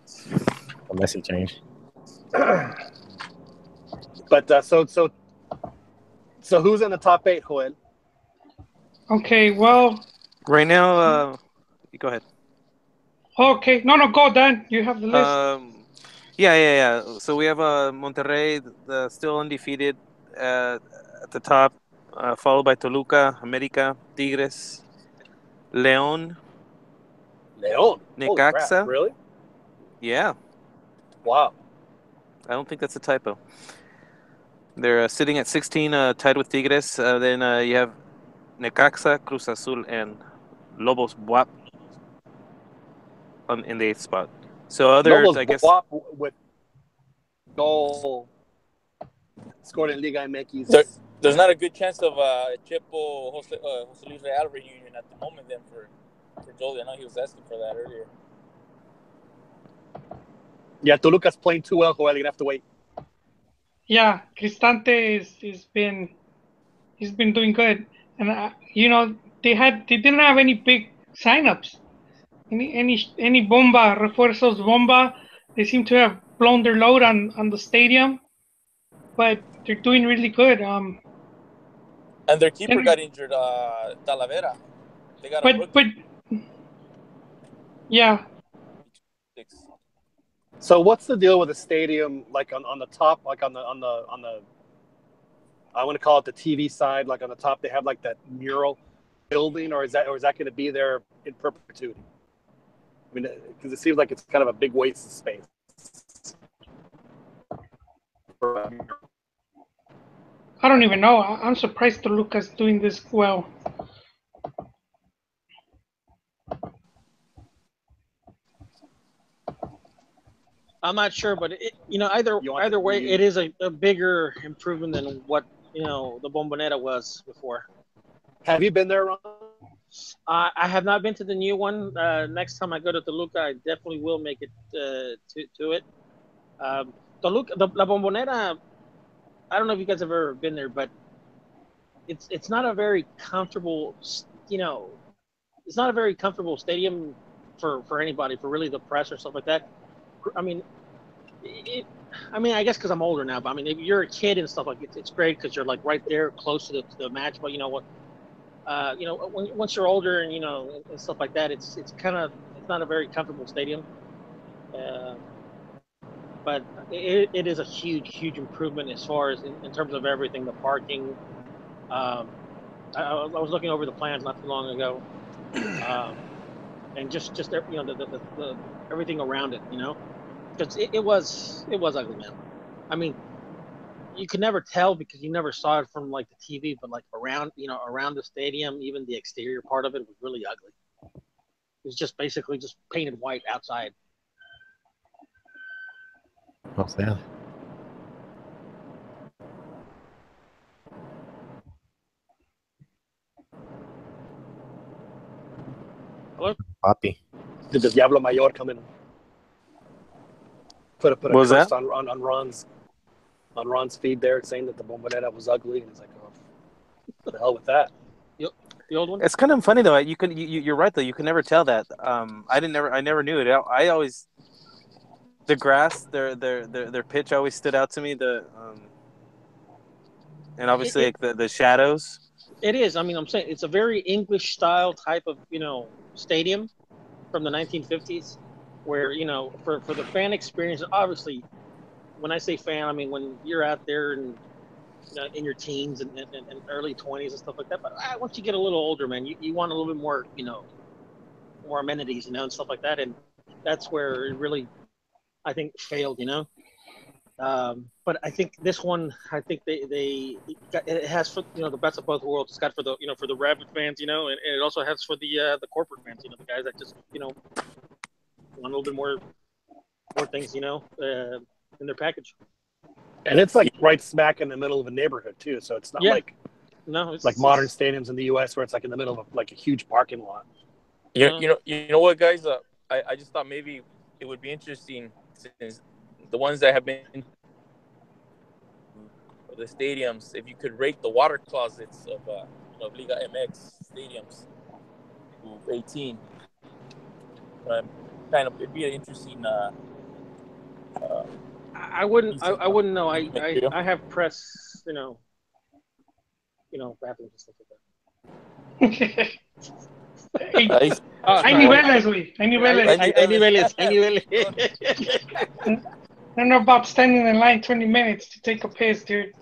A messy change. But so who's in the top 8, Joel? Okay, well. Right now, go ahead. Okay, no, go, Dan. You have the list. Yeah. So we have Monterrey, still undefeated at the top, followed by Toluca, America, Tigres, León, León. Holy crap! Necaxa. Really? Yeah. Wow. I don't think that's a typo. They're sitting at 16, tied with Tigres. Then you have Necaxa, Cruz Azul, and Lobos Buap in the 8th spot. So others, Lobos I guess. Buap with goal scored in Liga MX. There's not a good chance of Chepo Jose Luis Real reunion at the moment then for Jolie. I know he was asking for that earlier. Yeah, Toluca's playing too well, Joel. You're gonna have to wait. Yeah, Cristante he's been doing good, and they didn't have any big signups, any bomba refuerzos bomba. They seem to have blown their load on the stadium, but they're doing really good. And their keeper got injured, Talavera. They got a rookie. But yeah. So what's the deal with the stadium? Like on the top, like on the I want to call it the TV side. Like on the top, they have like that mural building, or is that going to be there in perpetuity? I mean, because it seems like it's kind of a big waste of space. I don't even know. I'm surprised Toluca's doing this well. I'm not sure, but either way, it is a bigger improvement than what the Bombonera was before. Have you been there, Ron? I have not been to the new one. Next time I go to Toluca, I definitely will make it to it. Toluca, La Bombonera. I don't know if you guys have ever been there, but it's not a very comfortable. It's not a very comfortable stadium for anybody, for really the press or stuff like that. I mean, I guess because I'm older now, but I mean, if you're a kid and stuff like it's great because you're like right there, close to the match. But once you're older and and stuff like that, it's not a very comfortable stadium. But it is a huge improvement as far as in terms of everything, the parking. I was looking over the plans not too long ago, and just the everything around it, because it was ugly, man. I mean, you could never tell because you never saw it from like the TV, but like around the stadium, even the exterior part of it was really ugly. It was just basically just painted white outside. Oh, yeah. Hello? Papi. Did the Diablo Mayor come in? Put a post on Ron's feed there saying that the Bombonera was ugly, and he's like, "Oh, what the hell with that?" The old one. It's kind of funny though. You're right though. You can never tell that. I never knew it. I always the grass, their pitch always stood out to me. And obviously like the shadows. It is. I mean, I'm saying it's a very English style type of stadium from the 1950s, where for the fan experience. Obviously, when I say fan, I mean when you're out there and in your teens and early 20s and stuff like that. But once you get a little older, man, you want a little bit more more amenities, and stuff like that. And that's where it really, I think, failed. But I think this one, I think it has for the best of both worlds. It's got for the for the rabid fans, and it also has for the corporate fans, the guys that just want a little bit more things, in their package. And it's like right smack in the middle of a neighborhood too, so it's not like it's like modern stadiums in the U.S. where it's like in the middle of like a huge parking lot. You know what, guys? I just thought maybe it would be interesting since the ones that have been the stadiums, if you could rate the water closets of Liga MX stadiums to 18. Kind of, it'd be an interesting. I wouldn't know. I have press, bathrooms and stuff like that. Ahí, Hay niveles, güey. Hay niveles. Hay niveles. I don't know about standing in line 20 minutes to take a piss, dude.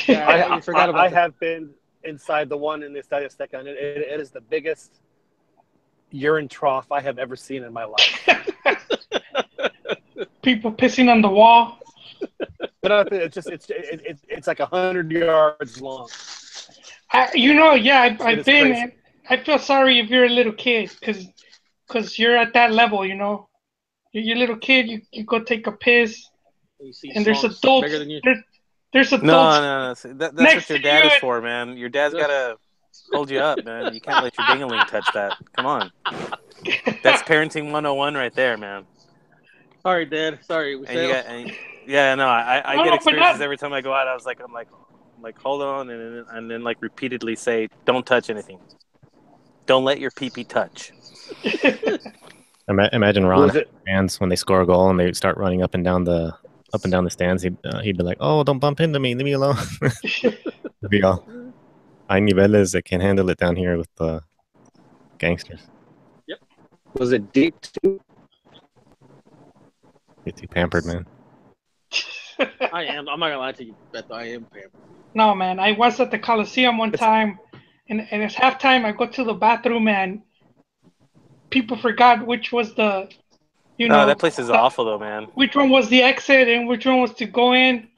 Yeah, you forgot about I have been inside the one in the Estadio Azteca, and it is the biggest urine trough I have ever seen in my life. People pissing on the wall. But it's like 100 yards long. I've been. Crazy. I feel sorry if you're a little kid, because you're at that level, You're a little kid, you go take a piss, and there's adults. There's adults. No. That's what your dad is for, man. Your dad's gotta hold you up, man. You can't let your ding-a-ling touch that. Come on. That's parenting 101 right there, man. Sorry, Dad. Sorry. I get experiences every time I go out. I'm like, hold on, and then like repeatedly say, don't touch anything. Don't let your pee-pee touch. Imagine Ron fans when they score a goal and they start running up and down the stands. He'd be like, "Oh, don't bump into me. Leave me alone." It'd be all, "Hay niveles. I can't handle it down here with the gangsters." Yep. Was it deep too? Get too pampered, man. I am. I'm not gonna lie to you, Beto. I am pampered. No, man. I was at the Coliseum one time, and it's halftime. I go to the bathroom and people forgot which was the, that place is awful though, man. Which one was the exit and which one was to go in.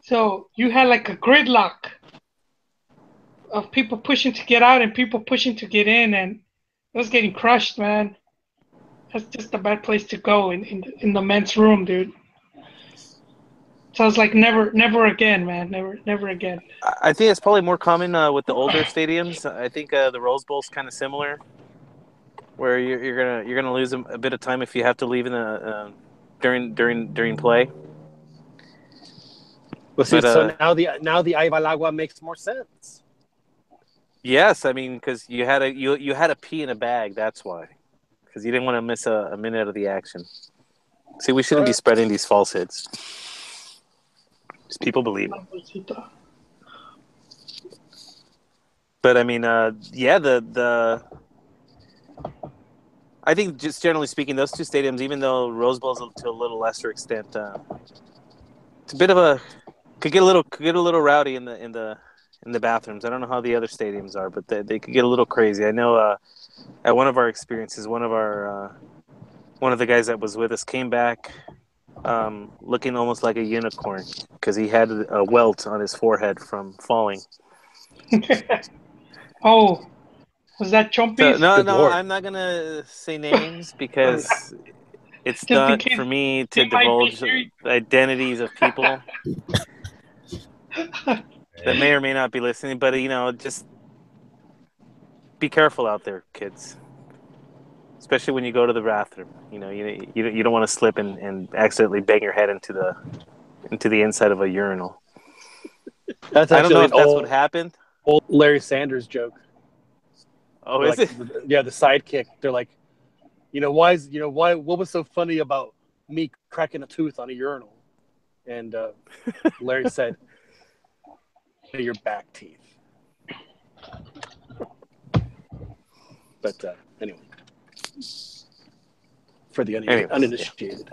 So you had like a gridlock of people pushing to get out and people pushing to get in, and it was getting crushed, man. That's just a bad place to go in the men's room, dude. So I was like, never again, man. Never again. I think it's probably more common with the older stadiums. I think the Rose Bowl's kind of similar, where you're gonna lose a bit of time if you have to leave in the during play. Well, see, so now the Ayvalagua makes more sense. Yes, I mean, because you had a pee in a bag. That's why, because you didn't want to miss a minute of the action. See, we shouldn't be spreading these falsehoods. Just people believe it. But I mean, I think just generally speaking, those two stadiums, even though Rose Bowl's to a little lesser extent, it's a bit of could get a little rowdy in the bathrooms. I don't know how the other stadiums are, but they could get a little crazy. I know at one of our experiences, one of the guys that was with us came back looking almost like a unicorn because he had a welt on his forehead from falling. Oh. Was that Chompy? So, no, I'm not going to say names because it's not for me to divulge identities of people that may or may not be listening. But, just be careful out there, kids. Especially when you go to the bathroom. You don't want to slip and accidentally bang your head into the inside of a urinal. That's I don't know if that's what happened. Old Larry Sanders joke. Oh, is it? Yeah, the sidekick. They're like, why? What was so funny about me cracking a tooth on a urinal? And Larry said, "Your back teeth." But anyway, for the uninitiated.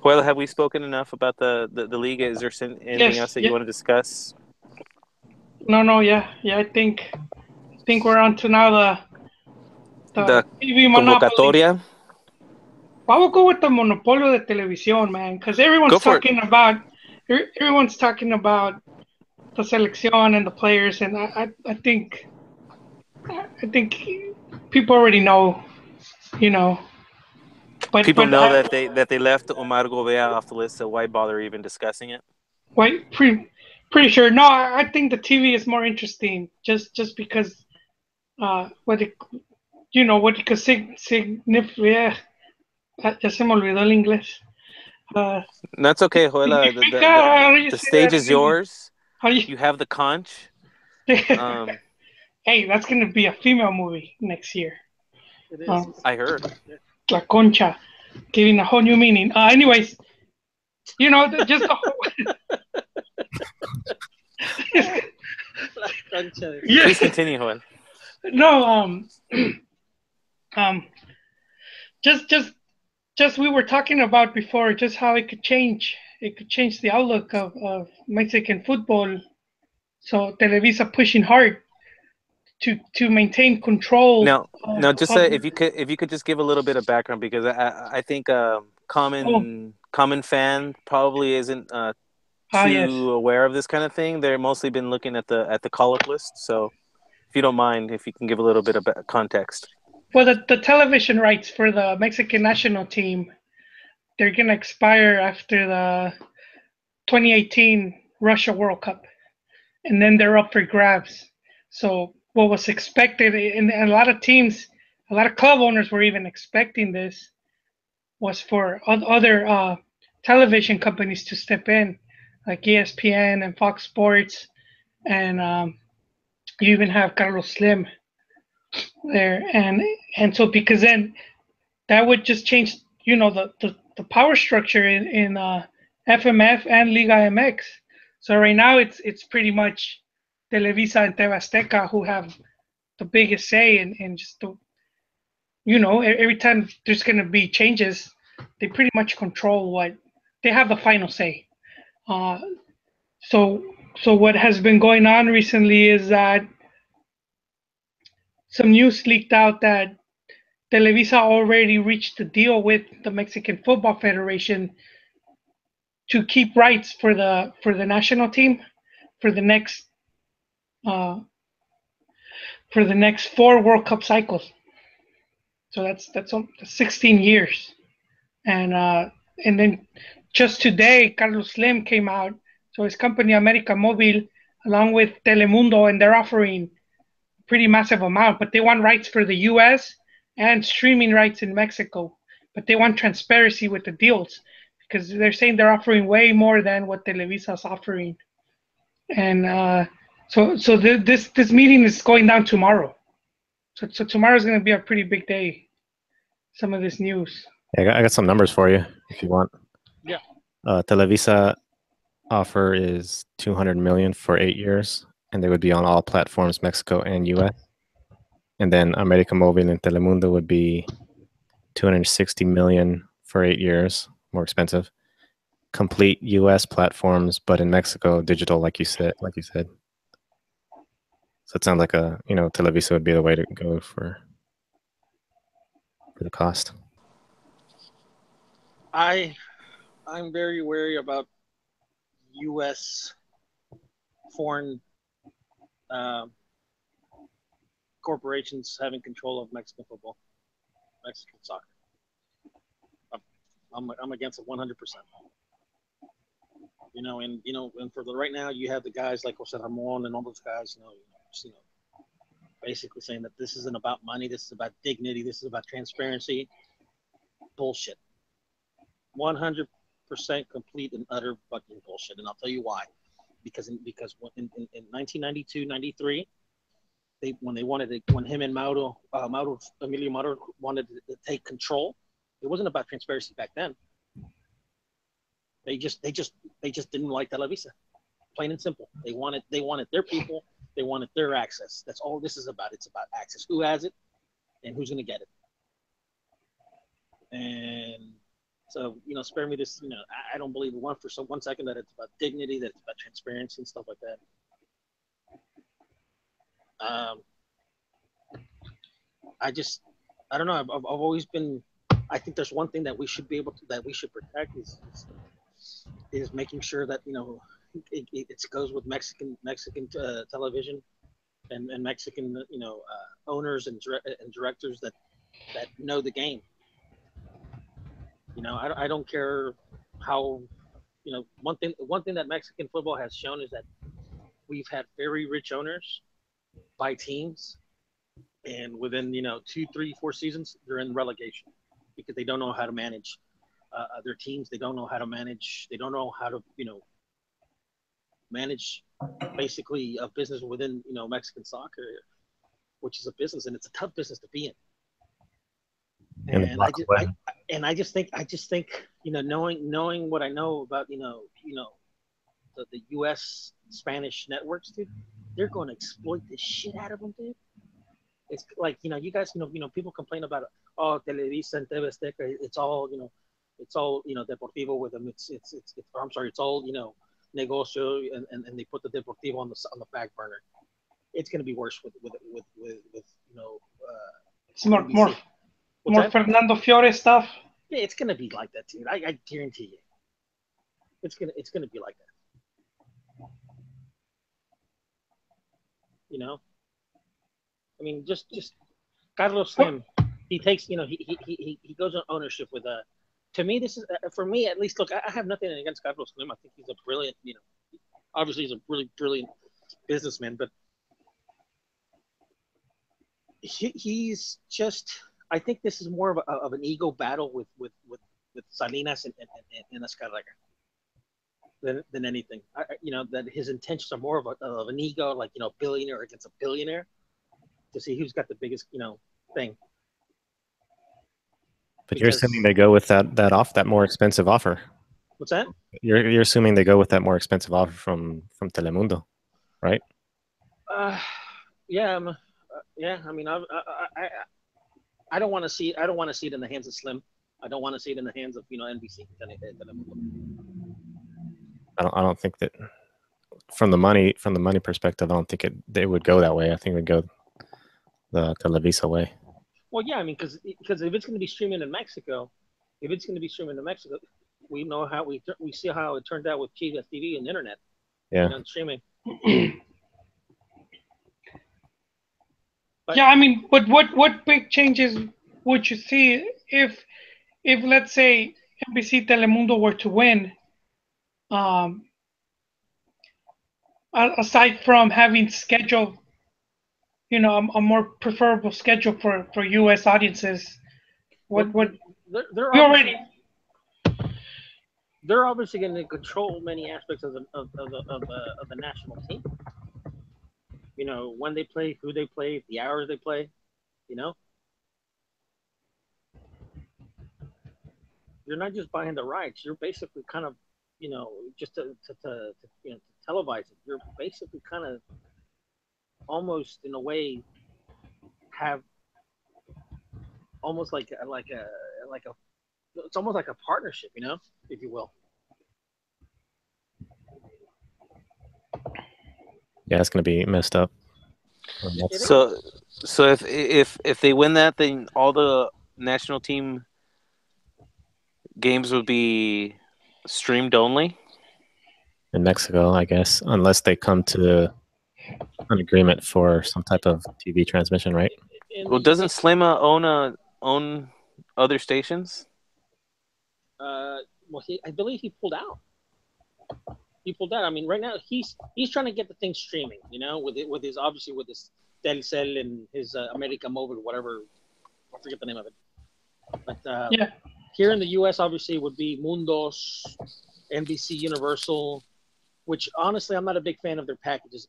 Well, have we spoken enough about the league? Is there anything else that you want to discuss? No, yeah. I think we're on to now the TV convocatoria. I will go with the monopolio de televisión, man, because everyone's talking about the selección and the players, and I think people already know, But people know that they left Omar Gobea off the list, so why bother even discussing it? Wait, pretty sure. No, I think the TV is more interesting, just because what it could significate. Ya se me olvidó el inglés. That's okay, Joela. The stage is yours. You have the conch. Hey, that's going to be a female movie next year. It is. I heard. La Concha, giving a whole new meaning. Anyways, You know, just the whole. Yeah. Please continue, Juan. No, um, just we were talking about before, just how it could change. It could change the outlook of Mexican football. So Televisa pushing hard to maintain control Now, now, just of if you could just give a little bit of background, because I think oh common fan probably isn't yes. too aware of this kind of thing. They're mostly been looking at the call up list. So, if you don't mind, if you can give a little bit of context. Well, the television rights for the Mexican national team, they're gonna expire after the 2018 Russia World Cup, and then they're up for grabs. So what was expected, and a lot of teams, a lot of club owners were even expecting this, was for other television companies to step in, like ESPN and Fox Sports, and you even have Carlos Slim there, and so because then that would just change, you know, the power structure in FMF and Liga MX. So right now it's pretty much Televisa and TV Azteca who have the biggest say in just the, you know, every time there's gonna be changes, they pretty much control what they have the final say. Uh, so so what has been going on recently is that some news leaked out that Televisa already reached a deal with the Mexican Football Federation to keep rights for the national team for the next uh, for the next 4 World Cup cycles. So that's 16 years, and then just today, Carlos Slim came out. So his company America Móvil, along with Telemundo, and they're offering pretty massive amount, but they want rights for the U.S. and streaming rights in Mexico. But they want transparency with the deals because they're saying they're offering way more than what Televisa's offering. And this meeting is going down tomorrow. So tomorrow's going to be a pretty big day. Some of this news. Yeah, I got some numbers for you if you want. Yeah. Televisa offer is 200 million for 8 years, and they would be on all platforms, Mexico and US. And then America Móvil and Telemundo would be 260 million for 8 years, more expensive. Complete US platforms, but in Mexico, digital, like you said. So it sounds like Televisa would be the way to go for the cost. I'm very wary about U.S. foreign corporations having control of Mexican football, Mexican soccer. I'm against it 100%. And for the right now, you have the guys like Jose Ramon and all those guys, basically saying that this isn't about money, this is about dignity, this is about transparency. Bullshit. 100% complete and utter fucking bullshit, and I'll tell you why. Because in 1992, 93, when him and Emilio Mauro wanted to take control, it wasn't about transparency back then. They just didn't like Televisa, plain and simple. They wanted their people, they wanted their access. That's all this is about. It's about access. Who has it, and who's going to get it. And so, spare me this. I don't believe one second that it's about dignity, that it's about transparency and stuff like that. I don't know. I've always been. I think there's one thing that we should protect is making sure that it goes with Mexican television and Mexican owners and directors that know the game. I don't care how one thing that Mexican football has shown is that we've had very rich owners buy teams, and within 2, 3, 4 seasons they're in relegation because they don't know how to manage their teams. They don't know how to manage. They don't know how to manage basically a business within Mexican soccer, which is a business, and it's a tough business to be in. And I just think knowing what I know about the U.S. Spanish networks, dude, they're going to exploit the shit out of them, dude. It's like you guys people complain about Televisa and TV Azteca. It's all deportivo with them. It's all negocio, and they put the deportivo on the back burner. It's going to be worse with It's more Fernando Fiore stuff. Yeah, it's going to be like that, dude. I guarantee you. It's gonna be like that. I mean, just Carlos Slim. He takes, he goes on ownership with To me, this is for me at least. Look, I have nothing against Carlos Slim. I think he's a brilliant, obviously he's a really brilliant businessman, but he's just. I think this is more of an ego battle with Salinas and Azcárraga than anything. That his intentions are more of an ego, like billionaire against a billionaire, to see who's got the biggest thing. But you're assuming they go with that more expensive offer. What's that? You're assuming they go with that more expensive offer from Telemundo, right? Yeah. Yeah. I mean, I don't want to see. I don't want to see it in the hands of Slim. I don't want to see it in the hands of NBC. I don't think that from the money perspective, I don't think they would go that way. I think they'd go the Televisa way. Well, yeah, I mean, because if it's going to be streaming in Mexico, we know how we see how it turned out with Chivas TV and the internet. Yeah. On streaming. But, yeah, I mean, but what big changes would you see if let's say NBC Telemundo were to win? Aside from having scheduled, a more preferable schedule for U.S. audiences, they're obviously going to control many aspects of the national team. When they play, who they play, the hours they play. You're not just buying the rights. You're basically kind of, just to televise it. You're basically kind of almost in a way have almost like a it's almost like a partnership, if you will. Yeah, it's going to be messed up. So if they win that, then all the national team games would be streamed only in Mexico, I guess, unless they come to an agreement for some type of TV transmission, right? Well, doesn't Slima own other stations? Well, I believe he pulled out. I mean, right now he's trying to get the thing streaming, with his Telcel and his America Mobile, whatever. I forget the name of it. But yeah. Here in the U.S., obviously, would be Mundos, NBC Universal, which honestly I'm not a big fan of their packages.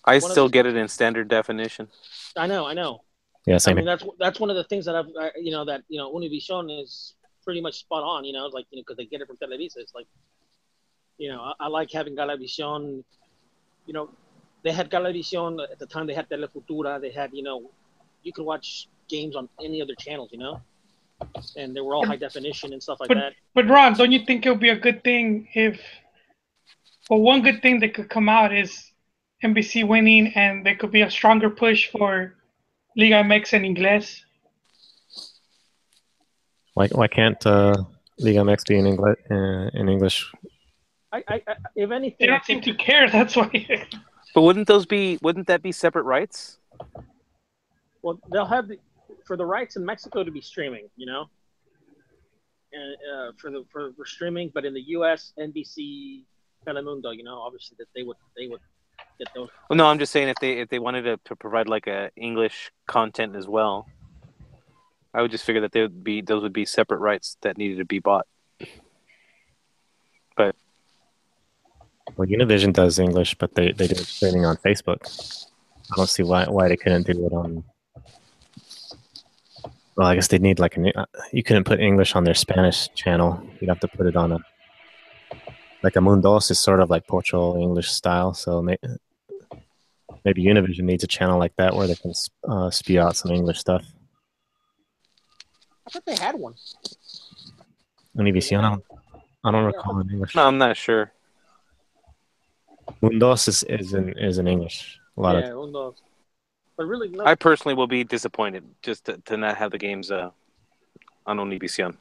I still get it in standard definition. I know. Yeah, same. I mean, that's one of the things that Univision is pretty much spot on. Because they get it from Televisa. It's like, I like having Galavisión. They had Galavisión at the time. They had Telefutura. They had, you could watch games on any other channels, and they were all high definition and stuff like that. But Ron, don't you think it would be a good thing one good thing that could come out is NBC winning, and there could be a stronger push for Liga MX en Inglés? Why can't Liga MX be in English? I if anything, they don't seem to care. That's why. But wouldn't that be separate rights? Well, they'll have for the rights in Mexico to be streaming, and for streaming, but in the U.S. NBC Telemundo, obviously that they would get those. Well, no, I'm just saying if they wanted to provide like a English content as well, I would just figure that those would be separate rights that needed to be bought. But well, Univision does English, but they do streaming on Facebook. I don't see why they couldn't do it on Well, I guess they'd need like you couldn't put English on their Spanish channel. You'd have to put it on a Mundos is sort of like Pocho English style. So maybe Univision needs a channel like that where they can spew out some English stuff. I thought they had one. Univision, I don't recall in English. No, I'm not sure. Mundos is in English. A lot of Mundos. But really, no. I personally will be disappointed just to not have the games on Univision.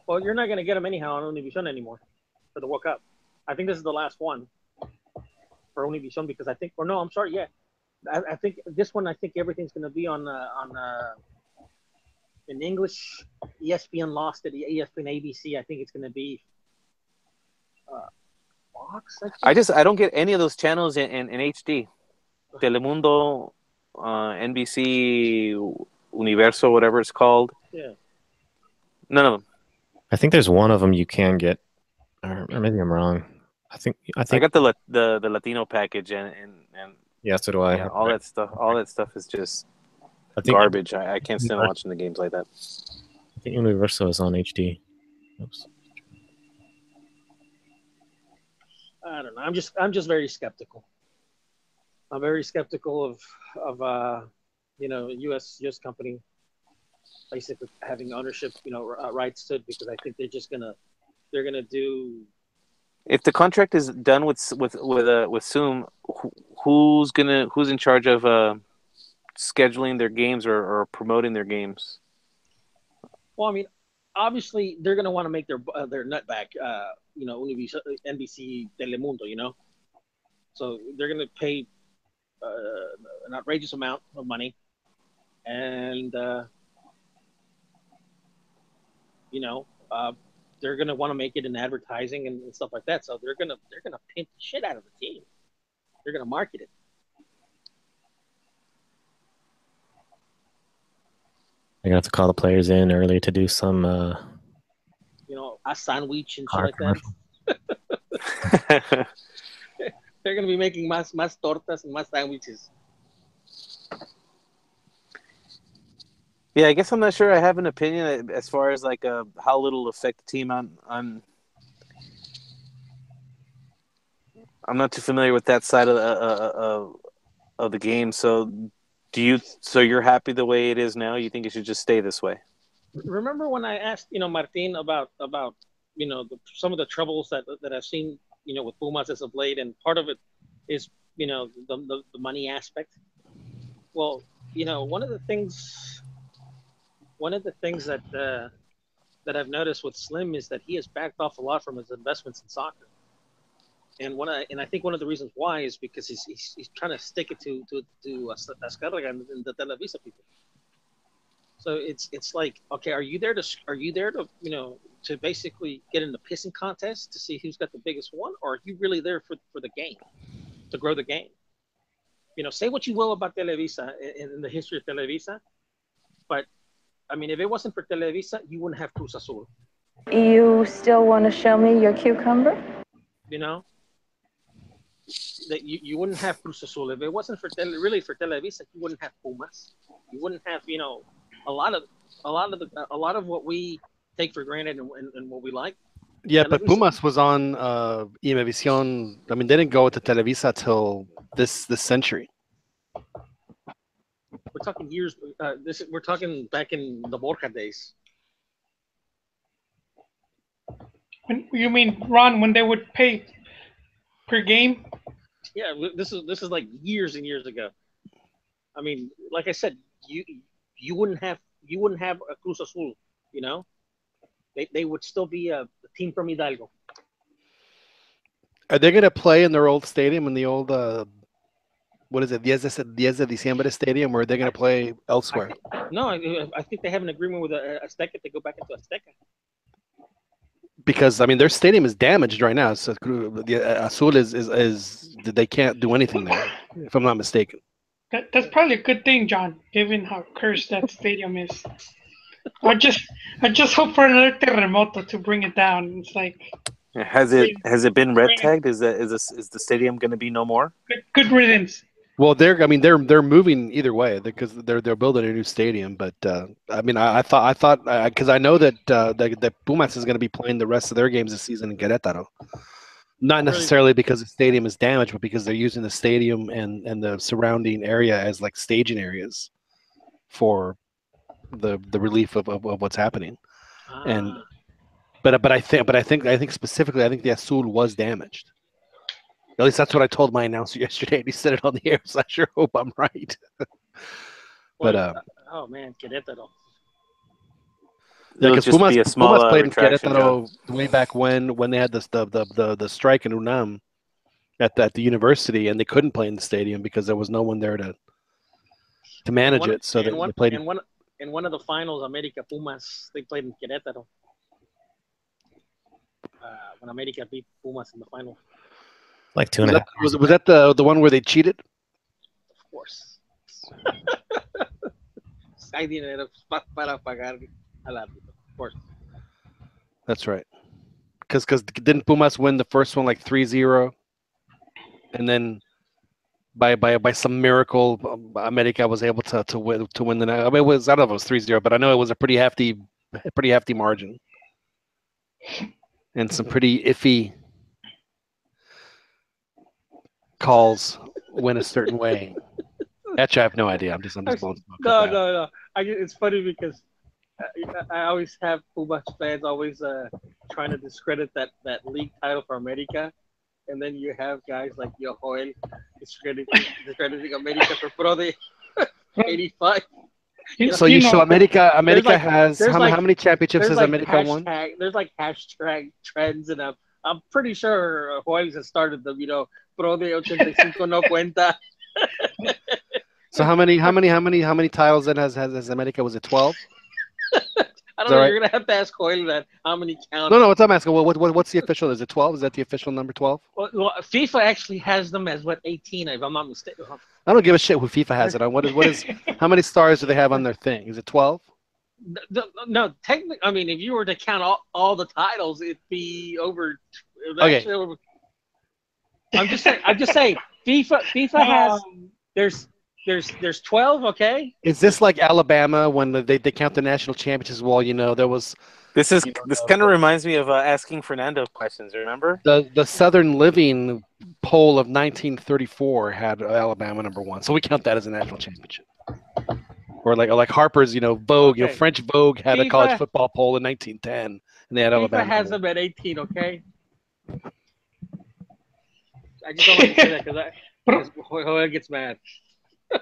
Well, you're not going to get them anyhow on Univision anymore for the World Cup. I think this is the last one for Univision because I think, or no, I'm sorry, yeah. I think this one, I think everything's going to be on in English. ESPN lost it. ESPN ABC. I think it's going to be Fox. I don't get any of those channels in HD. Telemundo, NBC, Universo, whatever it's called. Yeah. None of them. I think there's one of them you can get, or maybe I'm wrong. I think I got the Latino package and yeah, so do I. Yeah, all that stuff is just garbage. I can't stand watching the games like that. I think Universo is on HD. Oops. I don't know. I'm just very skeptical. I'm very skeptical of U.S. company basically having ownership, rights to it because I think they're gonna do. If the contract is done with Zoom, who's in charge of scheduling their games or promoting their games? Well, I mean, obviously they're gonna want to make their nut back. NBC, Telemundo, so they're gonna pay an outrageous amount of money, and they're gonna want to make it in advertising and stuff like that. So they're gonna pimp the shit out of the team. They're gonna market it. They're gonna have to call the players in early to do some, a sandwich and shit like that. They're gonna be making más tortas and más sandwiches. Yeah, I guess I'm not sure. I have an opinion as far as like how little affect the team on. I'm not too familiar with that side of the game. So, you're happy the way it is now? You think it should just stay this way? Remember when I asked Martin about some of the troubles that I've seen with Pumas as of late, and part of it is the money aspect. Well, one of the things that I've noticed with Slim is that he has backed off a lot from his investments in soccer, and I think one of the reasons why is because he's trying to stick it to Azcárraga and the Televisa people. So it's like, okay, are you there to to basically get in the pissing contest to see who's got the biggest one, or are you really there for the game, to grow the game? Say what you will about Televisa in the history of Televisa, but I mean, if it wasn't for Televisa, you wouldn't have Cruz Azul. You still want to show me your cucumber? That you wouldn't have Cruz Azul if it wasn't for Televisa. You wouldn't have Pumas. You wouldn't have a lot of what we take for granted and what we like. Yeah, but Pumas was on Imevisión. I mean, they didn't go to Televisa till this century. We're talking years. We're talking back in the Borja days. You mean, Ron, when they would pay per game? Yeah, this is like years and years ago. I mean, like I said, you wouldn't have a Cruz Azul. They would still be a team from Hidalgo. Are they going to play in their old stadium, in the old what is it, 10 de Diciembre Stadium, or are they going to play elsewhere? I think they have an agreement with Azteca to go back into Azteca. Because I mean, their stadium is damaged right now. So the Azul is they can't do anything there, if I'm not mistaken. That's probably a good thing, John, given how cursed that stadium is. I just hope for another terremoto to bring it down. It's like, has it been red tagged? Is the stadium going to be no more? Good riddance. Well, they're moving either way because they're building a new stadium. But I thought because I know that that Pumas is going to be playing the rest of their games this season in Querétaro. Not necessarily because the stadium is damaged, but because they're using the stadium and the surrounding area as like staging areas for the relief of what's happening. And but I think specifically, I think the Azul was damaged. At least that's what I told my announcer yesterday. And he said it on the air, so I sure hope I'm right. But oh man, Querétaro. It'll because just be a small Pumas played in retraction, Querétaro way back when they had the strike in UNAM at the university, and they couldn't play in the stadium because there was no one there to manage it. So they played in one of the finals, America Pumas, they played in Querétaro. When America beat Pumas in the final. Like 2.5. Was that the one where they cheated? Of course. Hay dinero para pagar al árbitro. Of course. That's right. Because didn't Pumas win the first one like 3-0, and then by some miracle, America was able to win the night. I mean, it was, I don't know if it was 3-0, but I know it was a pretty hefty margin, and some pretty iffy calls went a certain way. Actually, I have no idea. I'm just blowing smoke. No. It's funny because I always have Pumas fans always trying to discredit that league title for America, and then you have guys like Joel discrediting America for Pro de 85. So America has how many championships has America won? There's like hashtag trends, and I'm pretty sure Joel has started them. Pro de 85 no cuenta. So how many titles then has America? Was it 12? I don't know. Right? You're gonna have to ask Joel that. How many count? No. What I'm asking. What's the official? Is it 12? Is that the official number 12? Well, FIFA actually has them as 18, if I'm not mistaken. I don't give a shit who FIFA has it on. What is? How many stars do they have on their thing? Is it 12? No, technically. I mean, if you were to count all the titles, it'd be over. Okay. I'm just saying. FIFA has. There's 12. Okay. Is this like Alabama when they count the national championships? Well, there was. This kind of reminds me of asking Fernando questions. Remember the Southern Living poll of 1934 had Alabama number 1, so we count that as a national championship. Or like Harper's, Vogue, okay. French Vogue had a college football poll in 1910, and they had Alabama. FIFA has them at 18. Okay. I just don't like to say that because Joel gets mad.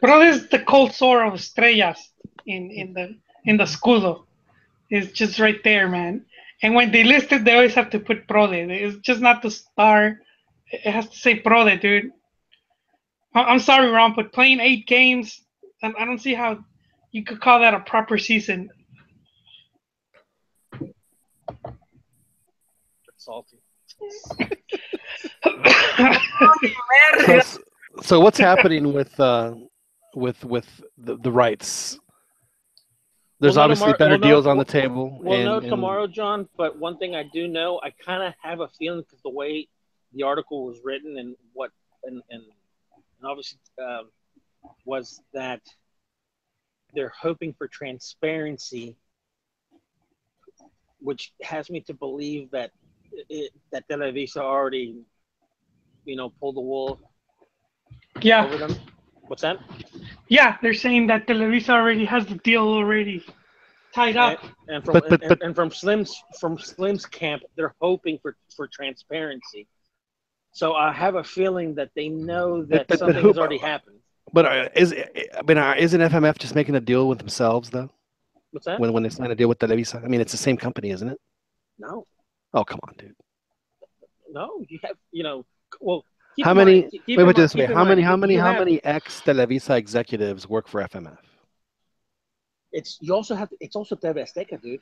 Bro, this is the cold sore of Estrellas in the escudo. It's just right there, man. And when they list it, they always have to put Prode. It's just not the star. It has to say Prode, dude. I'm sorry, Ron, but playing 8 games, I don't see how you could call that a proper season. Salty. So what's happening with the rights? There's obviously better deals on the table. We'll know tomorrow, John. But one thing I do know, I kind of have a feeling because the way the article was written and obviously was that they're hoping for transparency, which has me to believe that that Televisa already, pulled the wool. Yeah. Over them. What's that? Yeah, they're saying that Televisa already has the deal already tied up. And from Slim's camp, they're hoping for transparency. So I have a feeling that they know that something has already happened. But isn't FMF just making a deal with themselves though? What's that? When they sign a deal with Televisa, I mean it's the same company, isn't it? No. Oh come on, dude. No, you have well. How many? Wait this way. How many ex Televisa executives work for FMF? It's also TV Azteca, dude.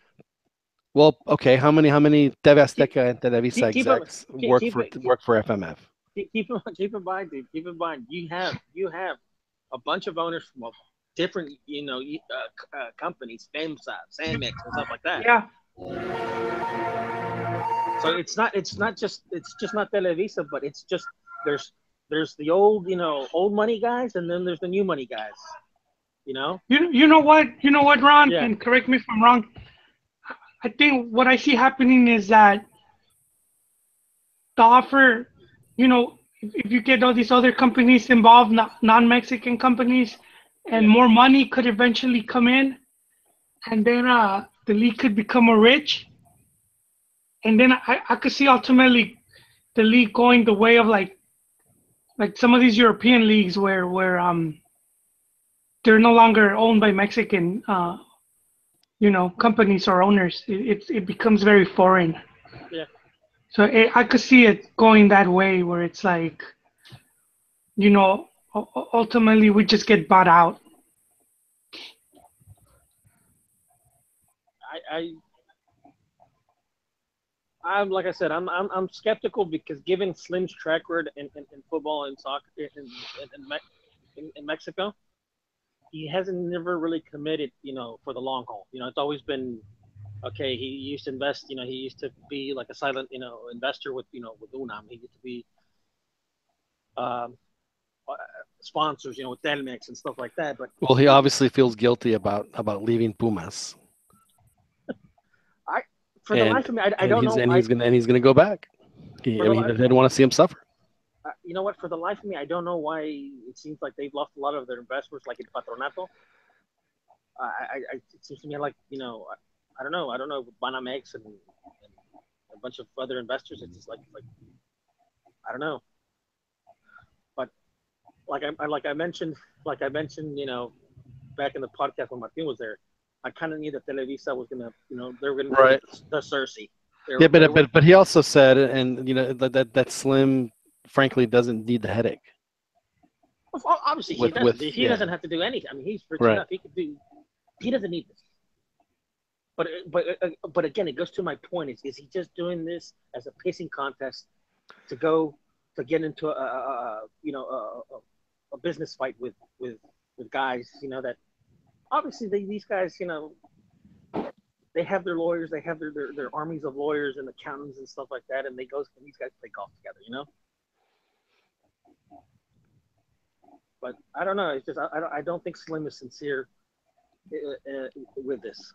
Well, okay. How many TV Azteca and Televisa execs work for FMF? Keep in mind, dude. Keep in mind, you have a bunch of owners from different companies, FEMSA, Samex, and stuff like that. Yeah. So it's just not Televisa, but it's just there's the old, old money guys, and then there's the new money guys. You know? You know what, Ron, Yeah. and correct me if I'm wrong. I think what I see happening is that the offer, if you get all these other companies involved, non-Mexican companies, and more money could eventually come in, and then the league could become more rich, and then I could see ultimately the league going the way of like some of these European leagues where they're no longer owned by Mexican companies or owners. It becomes very foreign. Yeah. So I could see it going that way where it's like, ultimately we just get bought out. I'm like I said, I'm skeptical because given Slim's track record in football and soccer in Mexico, he hasn't never really committed, for the long haul. It's always been okay. He used to invest, he used to be like a silent, investor with, with UNAM. He used to be sponsors, with Telmex and stuff like that. But well, he obviously feels guilty about leaving Pumas. For the life of me, I don't know. And he's gonna go back. He didn't want to see him suffer. You know what? For the life of me, I don't know why it seems like they've lost a lot of their investors, like in Patronato. It seems to me like, I don't know. Banamex and a bunch of other investors. It's just like I don't know. But like I mentioned, back in the podcast when Martin was there, I kind of knew that Televisa was gonna, they were gonna right. the Cersei. But he also said, and that Slim, frankly, doesn't need the headache. Well, obviously, he doesn't have to do anything. I mean, he's rich enough. He doesn't need this. But again, it goes to my point: is he just doing this as a pissing contest to get into a business fight with guys, that obviously these guys, they have their lawyers, they have their armies of lawyers and accountants and stuff like that, and these guys play golf together, But I don't know. It's just I don't think Slim is sincere with this.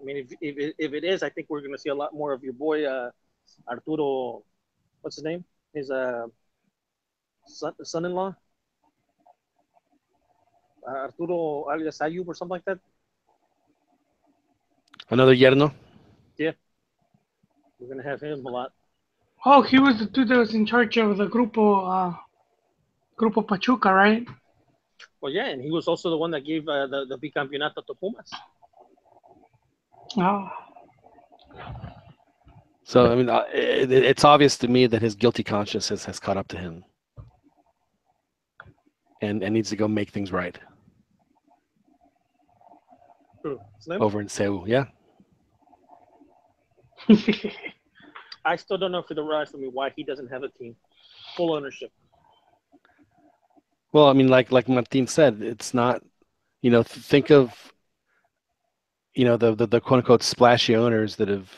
I mean, if it is, I think we're going to see a lot more of your boy Arturo. What's his name? His son-in-law, Arturo alias Ayub or something like that. Another yerno. Yeah, we're going to have him a lot. Oh, he was the dude that was in charge of the Grupo Pachuca, right? Well, yeah, and he was also the one that gave the bicampeonato to Pumas. Oh. So, I mean, it's obvious to me that his guilty conscience has caught up to him and needs to go make things right. Who? Slim? Over in Seoul, yeah. I still don't know for the rest of me why he doesn't have a team, full ownership. Well, I mean, like Martin said, it's not, think of, the quote unquote splashy owners that have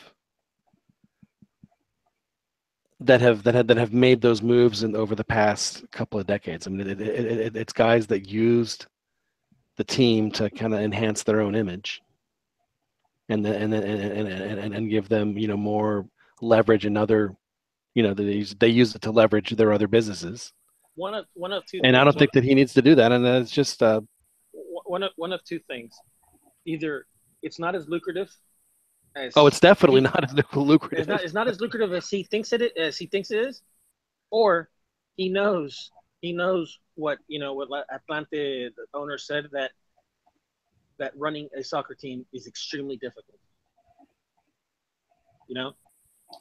made those moves over the past couple of decades. I mean, it's guys that used the team to kind of enhance their own image, and give them more leverage and other, they use it to leverage their other businesses. One of two. And I don't think that he needs to do that. And it's just one of two things. Either it's not as lucrative. It's definitely not as lucrative. It's not as lucrative as he thinks it is, or he knows what what Atlante, the owner, said that running a soccer team is extremely difficult.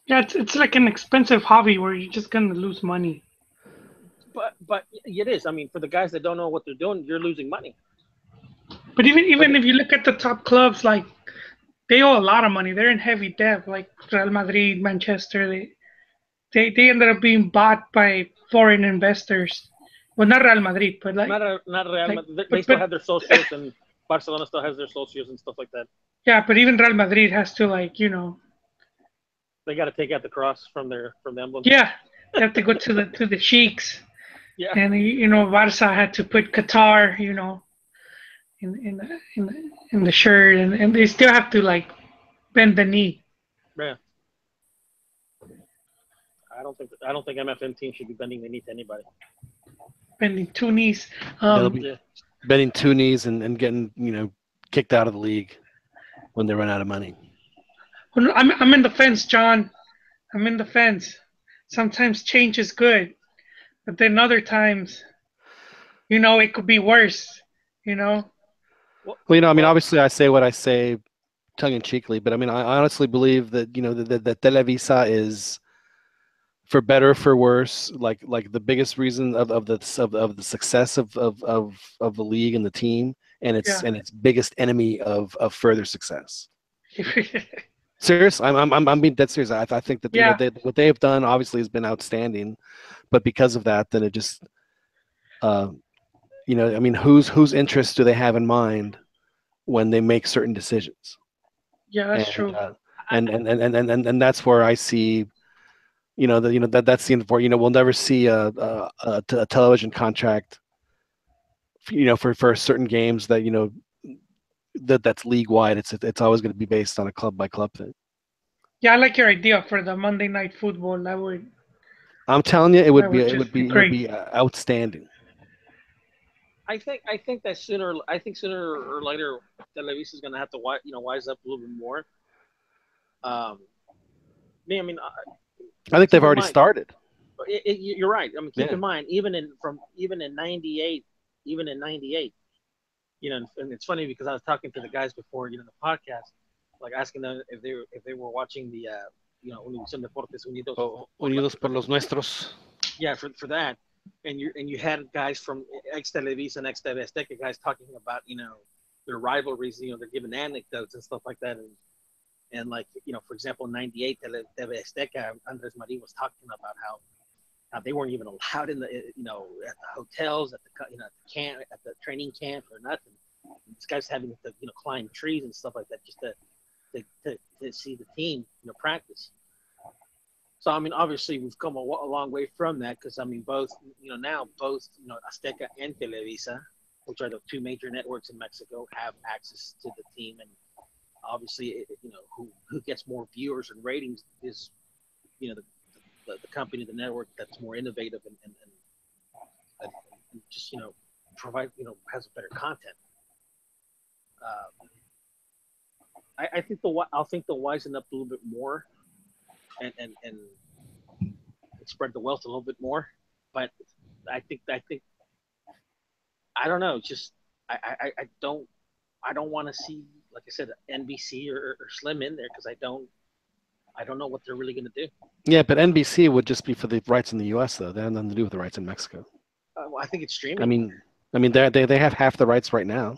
Yeah, it's like an expensive hobby where you're just gonna lose money. But it is. I mean, for the guys that don't know what they're doing, you're losing money. But even if you look at the top clubs, like they owe a lot of money. They're in heavy debt, like Real Madrid, Manchester. They ended up being bought by foreign investors. Well, not Real Madrid, but like not Real Madrid. They still have their socios, and Barcelona still has their socios and stuff like that. Yeah, but even Real Madrid has to They got to take out the cross from the emblem. Yeah, they have to go to the sheiks. Yeah. And Barca had to put Qatar, in the shirt, and they still have to like bend the knee. Yeah. I don't think MFM team should be bending the knee to anybody. Bending two knees. They'll be bending two knees and getting kicked out of the league when they run out of money. I'm in the fence, John. I'm in the fence. Sometimes change is good, but then other times, it could be worse. Well, obviously I say what I say tongue-in-cheekly, but I mean, I honestly believe that that Televisa is, for better or for worse, like the biggest reason of the success of the league and the team, and its biggest enemy of further success. Serious, I'm being dead serious. I think that what they have done obviously has been outstanding, but because of that, then it just, whose interests do they have in mind when they make certain decisions? Yeah, that's true. And that's where I see, that's the for we'll never see a television contract, for certain games that that's league wide. It's always going to be based on a club by club thing. Yeah, I like your idea for the Monday Night Football. I'm telling you, it would be outstanding. I think that sooner or later Televisa is going to have to wise up a little bit more. I think they've already started. You're right. I mean, keep in mind, even in '98, and it's funny because I was talking to the guys before, the podcast, like asking them if they were watching the Univisión Deportes Unidos. Unidos por los Nuestros. Yeah, for that, and you had guys from ex Televisa and ex TV Azteca guys talking about their rivalries. They're giving anecdotes and stuff like that, and like for example, in '98, TV Azteca, Andres Marin was talking about how they weren't even allowed in the at the hotels, at the camp, at the training camp or nothing. These guys having to climb trees and stuff like that just to see the team practice. So I mean, obviously we've come a long way from that because I mean both Azteca and Televisa, which are the two major networks in Mexico, have access to the team, and obviously who gets more viewers and ratings is the company, the network that's more innovative and just provide has better content. I think they'll wisen up a little bit more and spread the wealth a little bit more. But I think I don't know. Just I don't want to see, like I said, NBC or Slim in there because I don't know what they're really going to do. Yeah, but NBC would just be for the rights in the U.S. though. They have nothing to do with the rights in Mexico. Well, I think it's streaming. I mean, they have half the rights right now.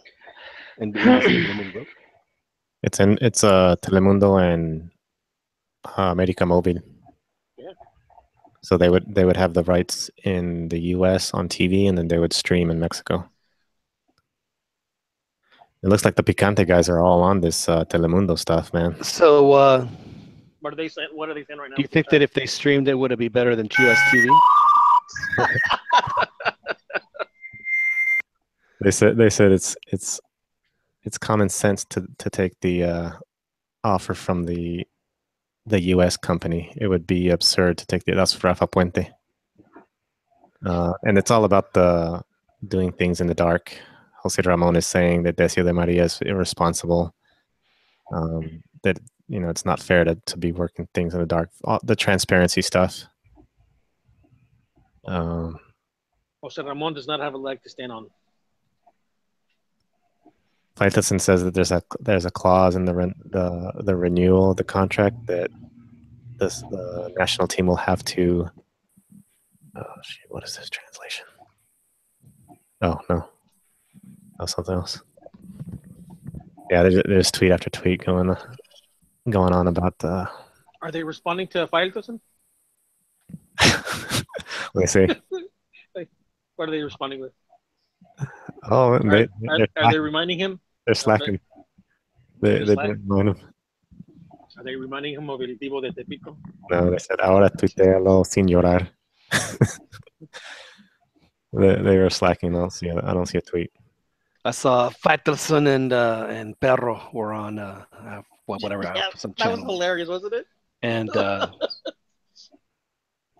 It's Telemundo and America Móvil. Yeah. So they would have the rights in the U.S. on TV, and then they would stream in Mexico. It looks like the Picante guys are all on this Telemundo stuff, man. So, what are they saying? What are they saying right now? Do you think that if they streamed it, would it be better than US TV? They said it's common sense to take the offer from the U.S. company. It would be absurd to take that's Rafa Puente, and it's all about the doing things in the dark. Jose Ramon is saying that Decio de Maria is irresponsible. That it's not fair to be working things in the dark. The transparency stuff. Jose Ramon does not have a leg to stand on. Faitelson says that there's a clause in the renewal of the contract that the national team will have to. What is this translation? Oh no, something else. Yeah, there's tweet after tweet going on about the. Are they responding to Faitelson? Let me see. What are they responding with? Oh, are they reminding him? They're slacking. They didn't remind him. Are they reminding him of El Divo de Tepito? No, they said, ahora tuitealo sin llorar. They were slacking. I don't see a tweet. I saw Faitelson and Perro were on whatever Yeah, some that was channel, hilarious, wasn't it? and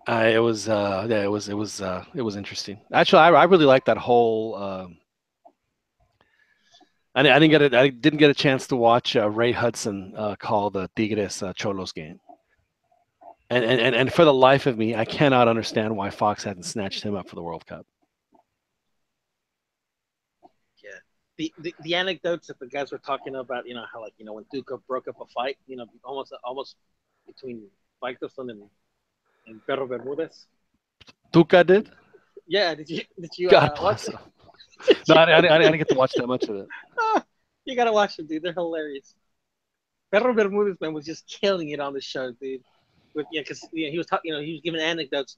it was interesting. Actually, I really liked that whole. I didn't get a chance to watch Ray Hudson call the Tigres Cholos game, and for the life of me, I cannot understand why Fox hasn't snatched him up for the World Cup. Yeah, the anecdotes that the guys were talking about, how when Tuca broke up a fight, almost between Faitelson and Perro Bermudez. Tuca did? Yeah, did you God watch bless it? him. No, I didn't get to watch that much of it. You gotta watch them, dude. They're hilarious. Perro Bermudez, man, was just killing it on the show, dude. Because he was talking, he was giving anecdotes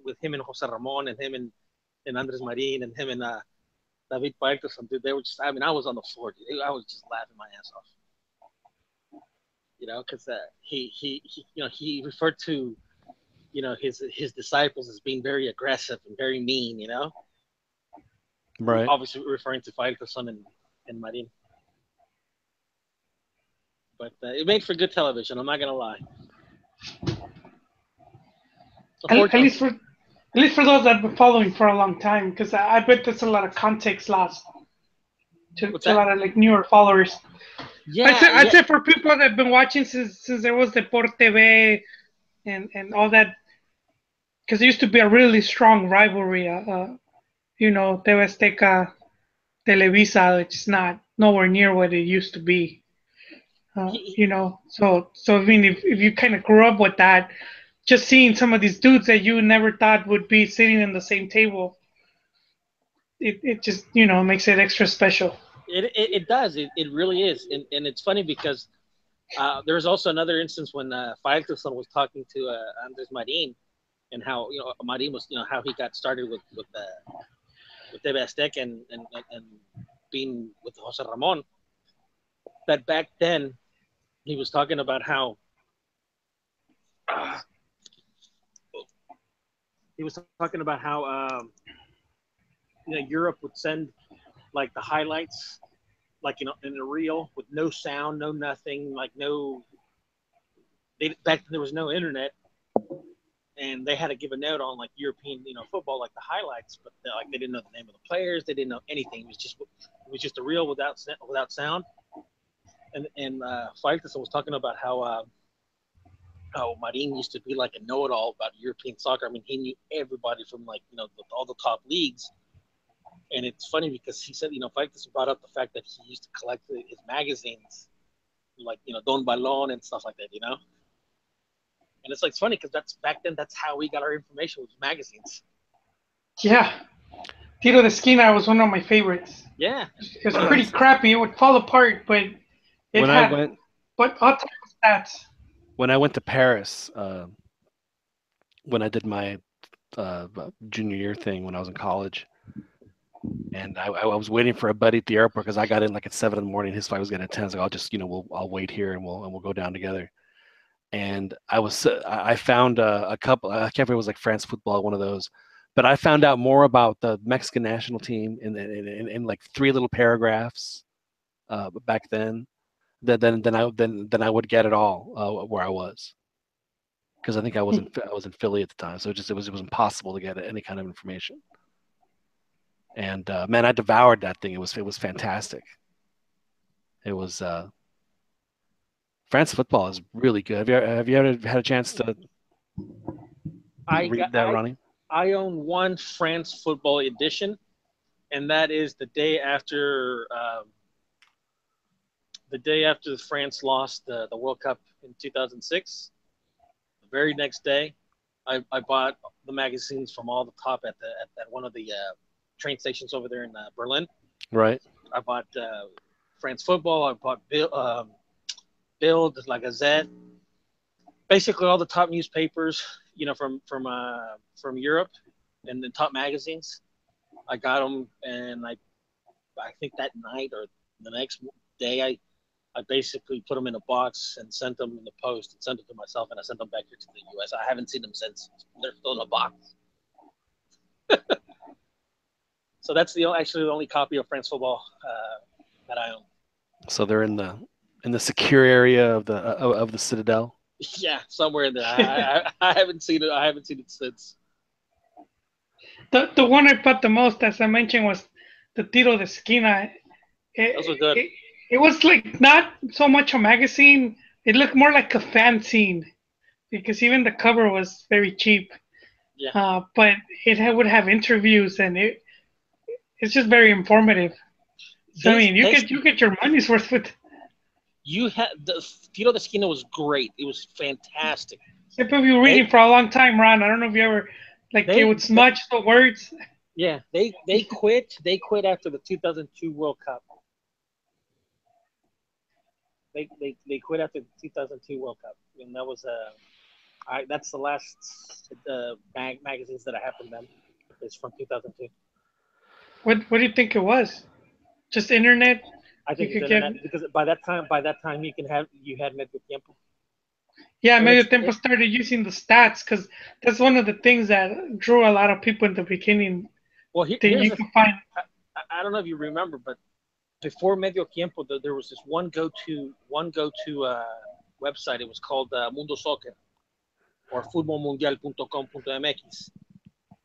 with him and Jose Ramon and him and Andres Marin and him and David Faitelson, dude. They were just, I was on the floor, dude. I was just laughing my ass off. Because he referred to his disciples as being very aggressive and very mean, Right. Obviously referring to Faitelson and Marin. But it made for good television. I'm not gonna lie. At least for those that have been following for a long time, because I bet there's a lot of context lost to a lot of newer followers. Yeah, I'd say for people that have been watching since there was Deporte TV and all that, because there used to be a really strong rivalry. TV Azteca, Televisa, which is not nowhere near what it used to be. So I mean, if you kind of grew up with that, just seeing some of these dudes that you never thought would be sitting in the same table, it just makes it extra special. It does. It really is, and it's funny because there's also another instance when Faitelson was talking to Andres Marin, and how Marin was how he got started with TV Azteca and being with Jose Ramon. That back then he was talking about how Europe would send like the highlights, like in a reel with no sound, no nothing, like no. Back then there was no internet, and they had to give a note on like European football, like the highlights, but they didn't know the name of the players, they didn't know anything. It was just a reel without sound. And Faitelson was talking about how Marin used to be like a know-it-all about European soccer. I mean, he knew everybody from all the top leagues. And it's funny because he said, Faitelson brought up the fact that he used to collect his magazines, like Don Balon and stuff like that, And it's it's funny because back then that's how we got our information, with magazines. Yeah, Tiro de Esquina was one of my favorites. Yeah, it was pretty crappy. It would fall apart, but it had all types of stats. When I went to Paris, when I did my junior year thing when I was in college, and I was waiting for a buddy at the airport because I got in like at 7 a.m. His flight was getting at 10. So I'll just I'll wait here and we'll go down together. And I found a couple. I can't remember, it was like France Football, one of those. But I found out more about the Mexican national team in like 3 little paragraphs back then than I would get at all where I was, because I think I was in Philly at the time, so it was impossible to get any kind of information. And man, I devoured that thing. It was fantastic. It was France Football is really good. Have you ever had a chance to read that, Ronnie? I own one France Football edition, and that is the day after France lost the World Cup in 2006. The very next day, I bought the magazines from all the top at one of the train stations over there in Berlin. Right. I bought France Football. I bought Bild, La Gazette, basically all the top newspapers, from Europe, and the top magazines. I got them, and I think that night or the next day, I basically put them in a box and sent them in the post and sent them to myself, and I sent them back here to the U.S. I haven't seen them since. They're still in a box. So that's actually the only copy of France Football that I own. So they're in the secure area of the Citadel. Yeah, somewhere in there. I haven't seen it. I haven't seen it since. The one I bought the most, as I mentioned, was the Tiro de Esquina. Those were good. It was like not so much a magazine. It looked more like a fanzine because even the cover was very cheap. Yeah. But would have interviews, and it's just very informative. So I mean, you get your money's worth with. You had the Tiro de Esquina was great. It was fantastic. If you've been reading for a long time, Ron, I don't know if you ever it would smudge the words. Yeah, they quit. They quit after the 2002 World Cup. They quit after the 2002 World Cup, and that was that's the last magazines that I have from them. It's from 2002. What do you think it was? Just internet? I think it's internet because by that time you had Medio Tiempo. Yeah, Medio Tiempo started using the stats because that's one of the things that drew a lot of people in the beginning. Well, I don't know if you remember, but before Medio Tiempo, there was this one go-to website. It was called Mundo Soccer or futbolmundial.com.mx,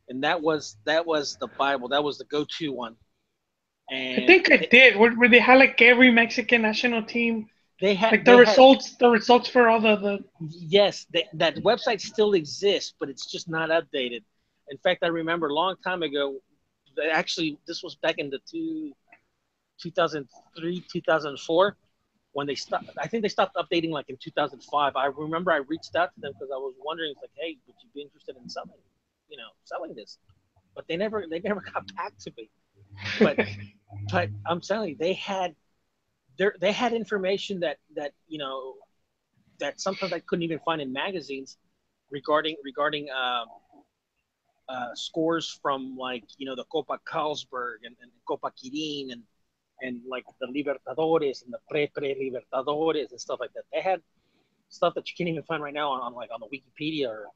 and that was the Bible. That was the go-to one. And I think I did. Where they had like every Mexican national team. They had like the results for all the. Yes, that website still exists, but it's just not updated. In fact, I remember a long time ago. Actually, this was back in the 2003, 2004, when they stopped. I think they stopped updating like in 2005. I remember I reached out to them because I was wondering, like, hey, would you be interested in selling this? But they never got back to me. But I'm telling you, they had information that that sometimes I couldn't even find in magazines regarding scores from like the Copa Carlsberg and Copa Kirin and like the Libertadores and the pre-Libertadores and stuff like that. They had stuff that you can't even find right now on the Wikipedia or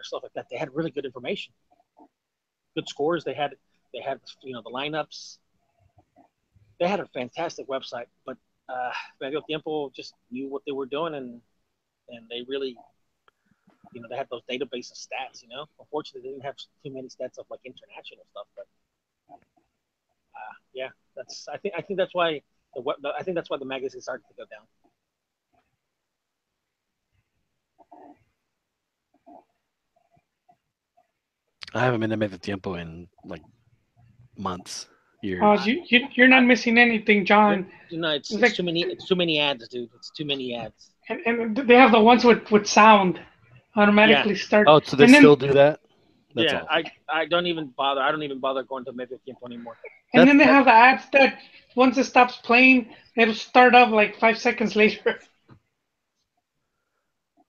stuff like that. They had really good information, good scores. They had the lineups. They had a fantastic website, but Medio Tiempo just knew what they were doing, and they really, they had those database of stats. Unfortunately, they didn't have too many stats of like international stuff. But yeah, I think that's why the magazine started to go down. I haven't been to Medio Tiempo in like months. Years. Oh, you're not missing anything, John. It's too many. It's too many ads, dude. It's too many ads. And they have the ones with sound automatically start. Oh, so they still do that? That's awful. I don't even bother. I don't even bother going to Medio Tiempo anymore. And then they have the ads that once it stops playing, it'll start up like 5 seconds later.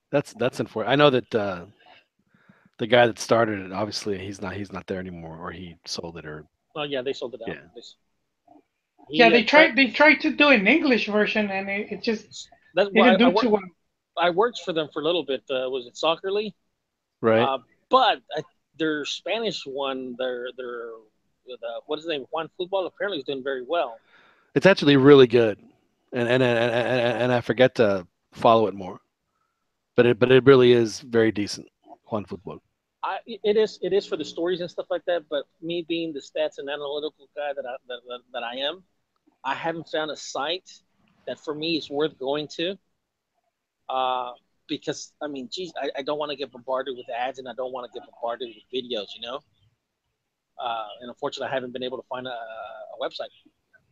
That's unfortunate. I know that the guy that started it, obviously he's not there anymore, or he sold it, or. Oh yeah, they sold it out. Yeah, they tried to do an English version, and it just didn't do too well. I worked for them for a little bit. Was it Soccerly? Right. But their Spanish one, their what is his name, Juan Football, apparently is doing very well. It's actually really good, and I forget to follow it more, but it really is very decent. Juan Football. It is for the stories and stuff like that. But me being the stats and analytical guy that I am, I haven't found a site that for me is worth going to. Because I mean, geez, I don't want to get bombarded with ads, and I don't want to get bombarded with videos, And unfortunately, I haven't been able to find a website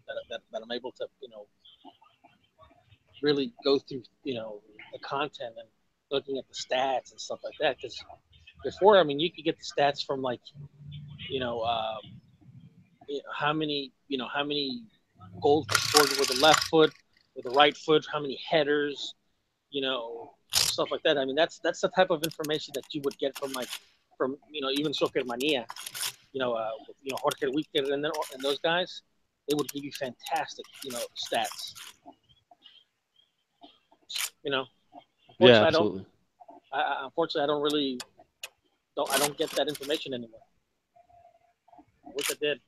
that I'm able to, really go through, the content and looking at the stats and stuff like that. Because before, I mean, you could get the stats from like, how many goals were scored with the left foot, with the right foot, how many headers, stuff like that. I mean, that's the type of information that you would get from even Soccer Mania, Jorge Wicker and those guys. They would give you fantastic, stats. You know. Yeah, Unfortunately, absolutely. unfortunately, I don't really I don't get that information anymore. I wish I did.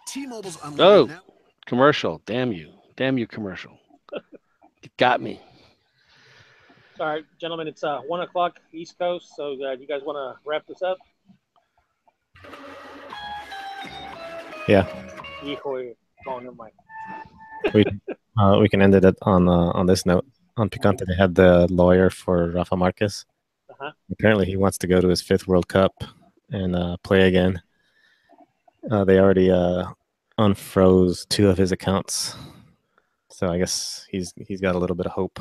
T-Mobile's Oh, unlimited now. commercial. Damn you, commercial. You got me. All right, gentlemen, it's 1 o'clock East Coast. So, do you guys want to wrap this up? Yeah. Oh, never mind. We can end it on this note. On Picante, they had the lawyer for Rafa Marquez. Apparently, he wants to go to his 5th World Cup and play again. They already unfroze 2 of his accounts, so I guess he's got a little bit of hope.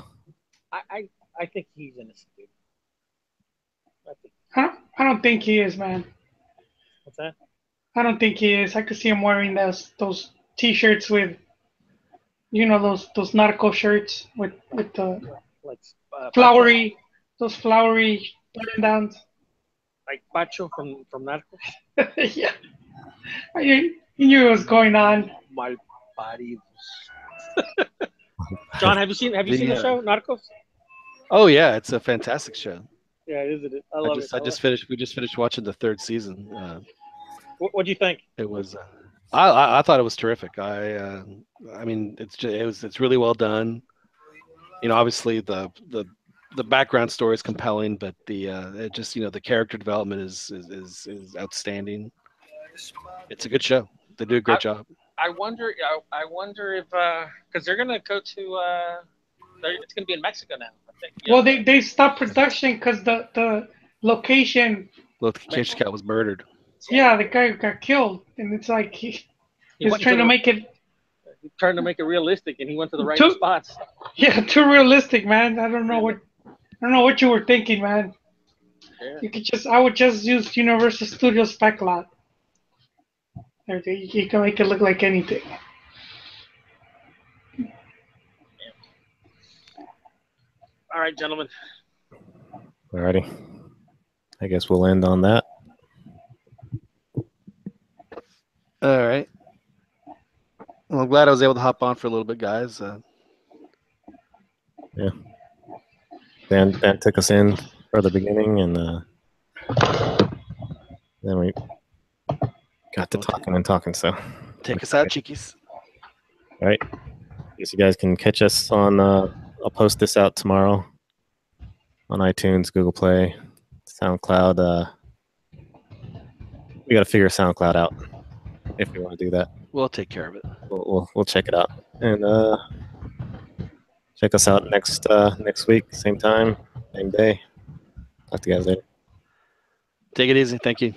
I think he's innocent, dude. I don't think he is, man. What's that? I don't think he is. I could see him wearing those T-shirts with, those narco shirts with the Like flowery, those flowery button downs. Like Pacho from Narcos. Yeah, you knew what was going on. My body. John, have you seen the show Narcos? Oh yeah, it's a fantastic show. Yeah, isn't it? I love it. We just finished watching the 3rd season. What do you think? It was. I thought it was terrific. I mean, it's really well done. Obviously the background story is compelling, but the character development is outstanding. It's a good show. They do a great job. I wonder if because they're gonna go to it's gonna be in Mexico now. I think. Yeah. Well, they stopped production because the location. Location cat was murdered. Yeah, the guy got killed, and it's like he's trying to make it. He's trying to make it realistic, and he went to the right spots. Yeah, too realistic, man. I don't know what you were thinking, man. Yeah. I would just use Universal Studios spec lot. You can make it look like anything. All right, gentlemen. Alrighty. I guess we'll end on that. All right. Well, I'm glad I was able to hop on for a little bit, guys. Yeah. Dan took us in for the beginning, and then we got to talking. So take us out, cheekies. All right. Guess you guys can catch us on. I'll post this out tomorrow on iTunes, Google Play, SoundCloud. We got to figure SoundCloud out if we want to do that. We'll take care of it. We'll check it out, and check us out next week, same time, same day. Talk to you guys later. Take it easy. Thank you.